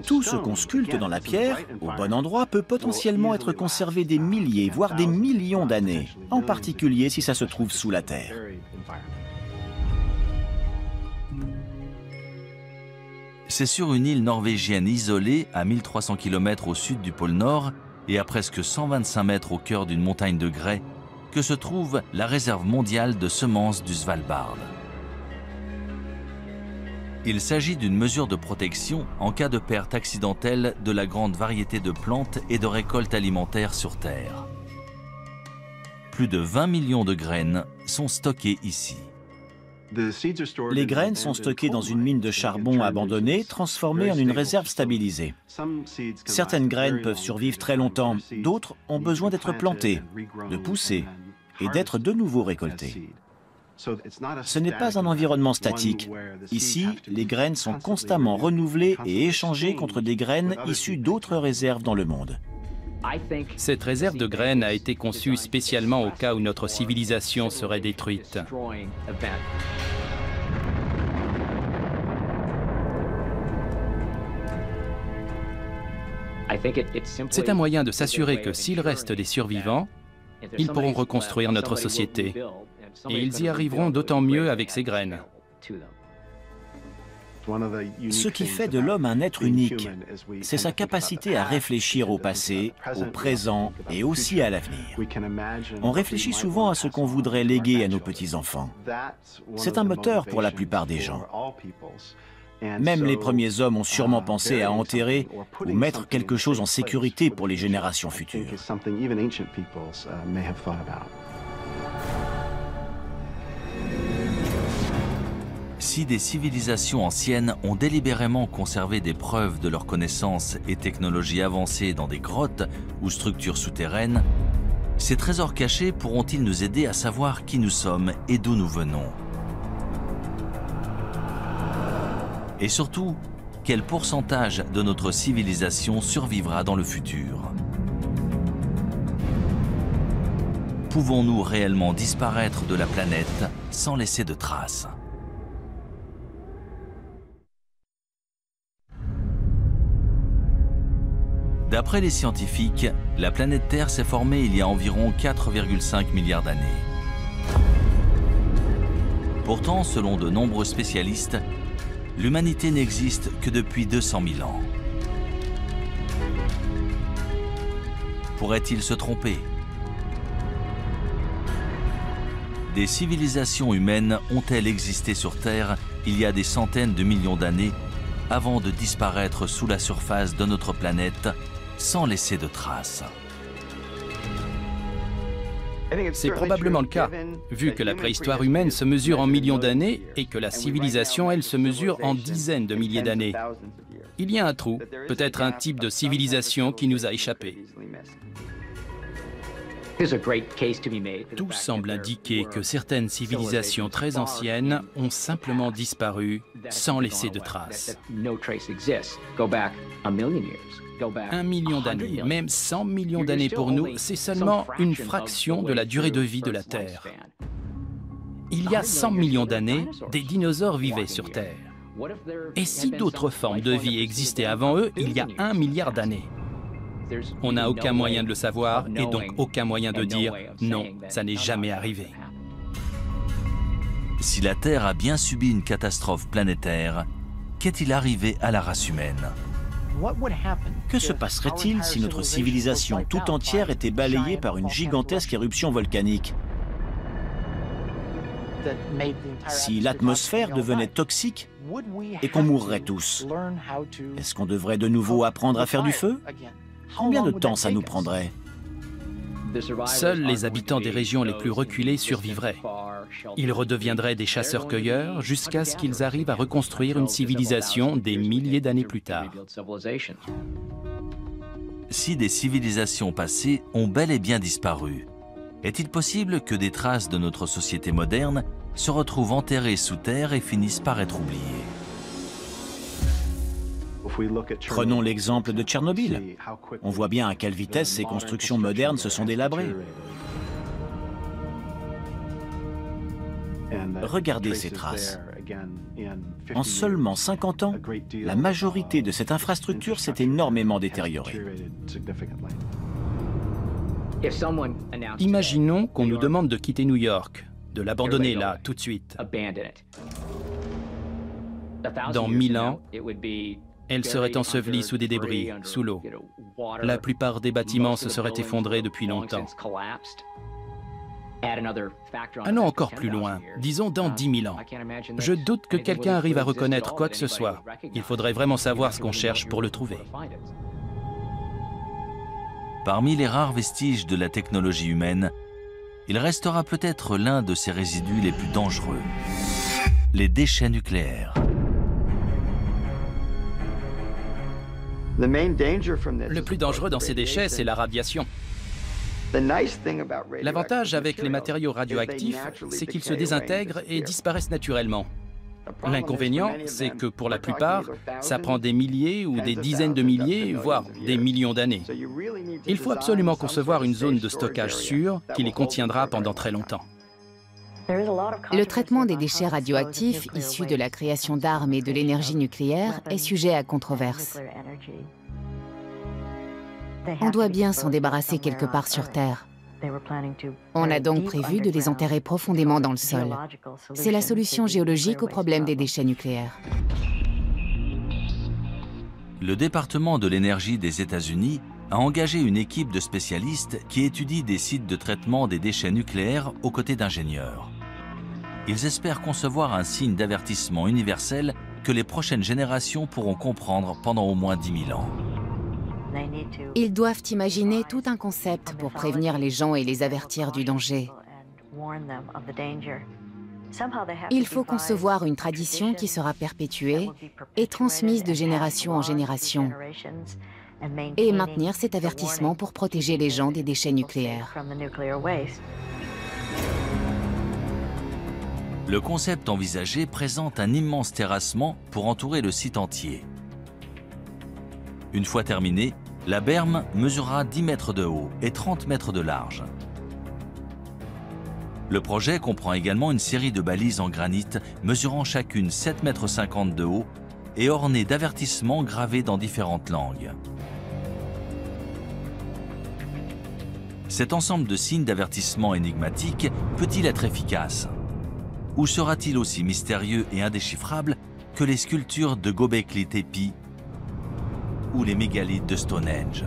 Tout ce qu'on sculpte dans la pierre, au bon endroit, peut potentiellement être conservé des milliers, voire des millions d'années, en particulier si ça se trouve sous la terre. C'est sur une île norvégienne isolée, à 1300 km au sud du pôle Nord et à presque 125 mètres au cœur d'une montagne de grès, que se trouve la réserve mondiale de semences du Svalbard. Il s'agit d'une mesure de protection en cas de perte accidentelle de la grande variété de plantes et de récoltes alimentaires sur Terre. Plus de 20 millions de graines sont stockées ici. Les graines sont stockées dans une mine de charbon abandonnée, transformée en une réserve stabilisée. Certaines graines peuvent survivre très longtemps, d'autres ont besoin d'être plantées, de pousser et d'être de nouveau récoltées. Ce n'est pas un environnement statique. Ici, les graines sont constamment renouvelées et échangées contre des graines issues d'autres réserves dans le monde. Cette réserve de graines a été conçue spécialement au cas où notre civilisation serait détruite. C'est un moyen de s'assurer que s'il reste des survivants, ils pourront reconstruire notre société. Et ils y arriveront d'autant mieux avec ces graines. Ce qui fait de l'homme un être unique, c'est sa capacité à réfléchir au passé, au présent et aussi à l'avenir. On réfléchit souvent à ce qu'on voudrait léguer à nos petits-enfants. C'est un moteur pour la plupart des gens. Même les premiers hommes ont sûrement pensé à enterrer ou mettre quelque chose en sécurité pour les générations futures. Si des civilisations anciennes ont délibérément conservé des preuves de leurs connaissances et technologies avancées dans des grottes ou structures souterraines, ces trésors cachés pourront-ils nous aider à savoir qui nous sommes et d'où nous venons? Et surtout, quel pourcentage de notre civilisation survivra dans le futur? Pouvons-nous réellement disparaître de la planète sans laisser de traces? D'après les scientifiques, la planète Terre s'est formée il y a environ 4,5 milliards d'années. Pourtant, selon de nombreux spécialistes, l'humanité n'existe que depuis 200 000 ans. Pourrait-il se tromper? Des civilisations humaines ont-elles existé sur Terre il y a des centaines de millions d'années avant de disparaître sous la surface de notre planète sans laisser de traces? C'est probablement le cas, vu que la préhistoire humaine se mesure en millions d'années et que la civilisation, elle, se mesure en dizaines de milliers d'années. Il y a un trou, peut-être un type de civilisation qui nous a échappé. Tout semble indiquer que certaines civilisations très anciennes ont simplement disparu sans laisser de traces. 1 million d'années, même 100 millions d'années pour nous, c'est seulement une fraction de la durée de vie de la Terre. Il y a 100 millions d'années, des dinosaures vivaient sur Terre. Et si d'autres formes de vie existaient avant eux, il y a 1 milliard d'années? On n'a aucun moyen de le savoir et donc aucun moyen de dire « non, ça n'est jamais arrivé ». Si la Terre a bien subi une catastrophe planétaire, qu'est-il arrivé à la race humaine? Que se passerait-il si notre civilisation tout entière était balayée par une gigantesque éruption volcanique? Si l'atmosphère devenait toxique et qu'on mourrait tous, est-ce qu'on devrait de nouveau apprendre à faire du feu? Combien de temps ça nous prendrait? Seuls les habitants des régions les plus reculées survivraient. Ils redeviendraient des chasseurs-cueilleurs jusqu'à ce qu'ils arrivent à reconstruire une civilisation des milliers d'années plus tard. Si des civilisations passées ont bel et bien disparu, est-il possible que des traces de notre société moderne se retrouvent enterrées sous terre et finissent par être oubliées? Prenons l'exemple de Tchernobyl. On voit bien à quelle vitesse ces constructions modernes se sont délabrées. Regardez ces traces. En seulement 50 ans, la majorité de cette infrastructure s'est énormément détériorée. Imaginons qu'on nous demande de quitter New York, de l'abandonner là, tout de suite. Dans 1000 ans, elle serait ensevelie sous des débris, sous l'eau. La plupart des bâtiments se seraient effondrés depuis longtemps. Allons encore plus loin, disons dans 10 000 ans. Je doute que quelqu'un arrive à reconnaître quoi que ce soit. Il faudrait vraiment savoir ce qu'on cherche pour le trouver. Parmi les rares vestiges de la technologie humaine, il restera peut-être l'un de ces résidus les plus dangereux, les déchets nucléaires. Le plus dangereux dans ces déchets, c'est la radiation. L'avantage avec les matériaux radioactifs, c'est qu'ils se désintègrent et disparaissent naturellement. L'inconvénient, c'est que pour la plupart, ça prend des milliers ou des dizaines de milliers, voire des millions d'années. Il faut absolument concevoir une zone de stockage sûre qui les contiendra pendant très longtemps. Le traitement des déchets radioactifs issus de la création d'armes et de l'énergie nucléaire est sujet à controverse. On doit bien s'en débarrasser quelque part sur Terre. On a donc prévu de les enterrer profondément dans le sol. C'est la solution géologique au problème des déchets nucléaires. Le département de l'énergie des États-Unis a engagé une équipe de spécialistes qui étudie des sites de traitement des déchets nucléaires aux côtés d'ingénieurs. Ils espèrent concevoir un signe d'avertissement universel que les prochaines générations pourront comprendre pendant au moins 10 000 ans. Ils doivent imaginer tout un concept pour prévenir les gens et les avertir du danger. Il faut concevoir une tradition qui sera perpétuée et transmise de génération en génération, et maintenir cet avertissement pour protéger les gens des déchets nucléaires. Le concept envisagé présente un immense terrassement pour entourer le site entier. Une fois terminé, la berme mesurera 10 mètres de haut et 30 mètres de large. Le projet comprend également une série de balises en granit mesurant chacune 7,50 m de haut et ornées d'avertissements gravés dans différentes langues. Cet ensemble de signes d'avertissement énigmatiques peut-il être efficace? Ou sera-t-il aussi mystérieux et indéchiffrable que les sculptures de Göbekli Tepe ou les mégalithes de Stonehenge?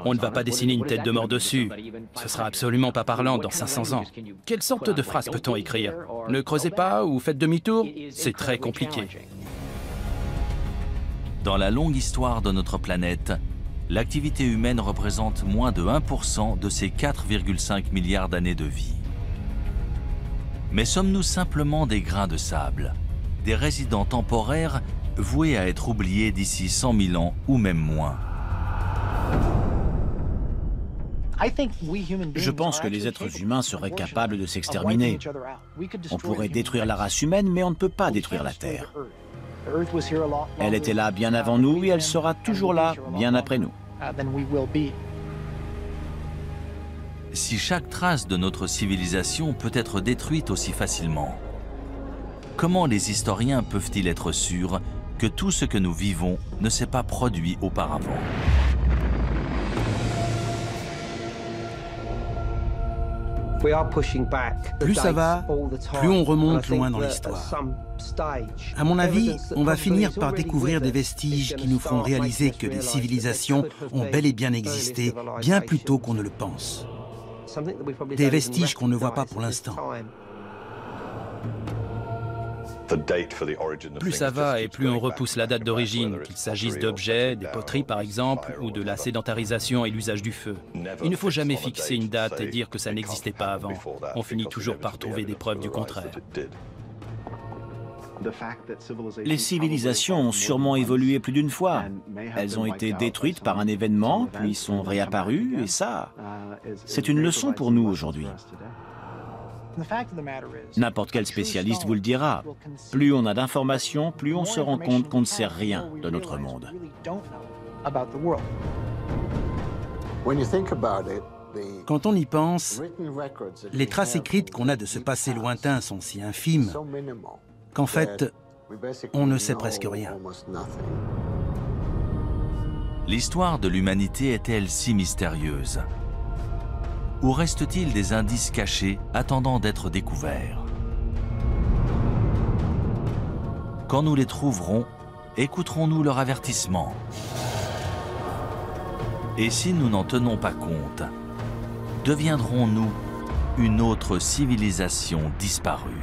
On ne va pas dessiner une tête de mort dessus. Ce sera absolument pas parlant dans 500 ans. Quelle sorte de phrase peut-on écrire? Ne creusez pas ou faites demi-tour? C'est très compliqué. Dans la longue histoire de notre planète, l'activité humaine représente moins de 1% de ces 4,5 milliards d'années de vie. Mais sommes-nous simplement des grains de sable, des résidents temporaires voués à être oubliés d'ici 100 000 ans ou même moins? Je pense que les êtres humains seraient capables de s'exterminer. On pourrait détruire la race humaine, mais on ne peut pas détruire la Terre. Elle était là bien avant nous et elle sera toujours là bien après nous. Si chaque trace de notre civilisation peut être détruite aussi facilement, comment les historiens peuvent-ils être sûrs que tout ce que nous vivons ne s'est pas produit auparavant? Plus ça va, plus on remonte loin dans l'histoire. À mon avis, on va finir par découvrir des vestiges qui nous feront réaliser que les civilisations ont bel et bien existé, bien plus tôt qu'on ne le pense. Des vestiges qu'on ne voit pas pour l'instant. Plus ça va et plus on repousse la date d'origine, qu'il s'agisse d'objets, des poteries par exemple, ou de la sédentarisation et l'usage du feu. Il ne faut jamais fixer une date et dire que ça n'existait pas avant. On finit toujours par trouver des preuves du contraire. Les civilisations ont sûrement évolué plus d'une fois. Elles ont été détruites par un événement, puis sont réapparues, et ça, c'est une leçon pour nous aujourd'hui. N'importe quel spécialiste vous le dira. Plus on a d'informations, plus on se rend compte qu'on ne sait rien de notre monde. Quand on y pense, les traces écrites qu'on a de ce passé lointain sont si infimes qu'en fait, on ne sait presque rien. L'histoire de l'humanité est-elle si mystérieuse? Ou reste-t-il des indices cachés attendant d'être découverts? Quand nous les trouverons, écouterons-nous leur avertissement? Et si nous n'en tenons pas compte, deviendrons-nous une autre civilisation disparue?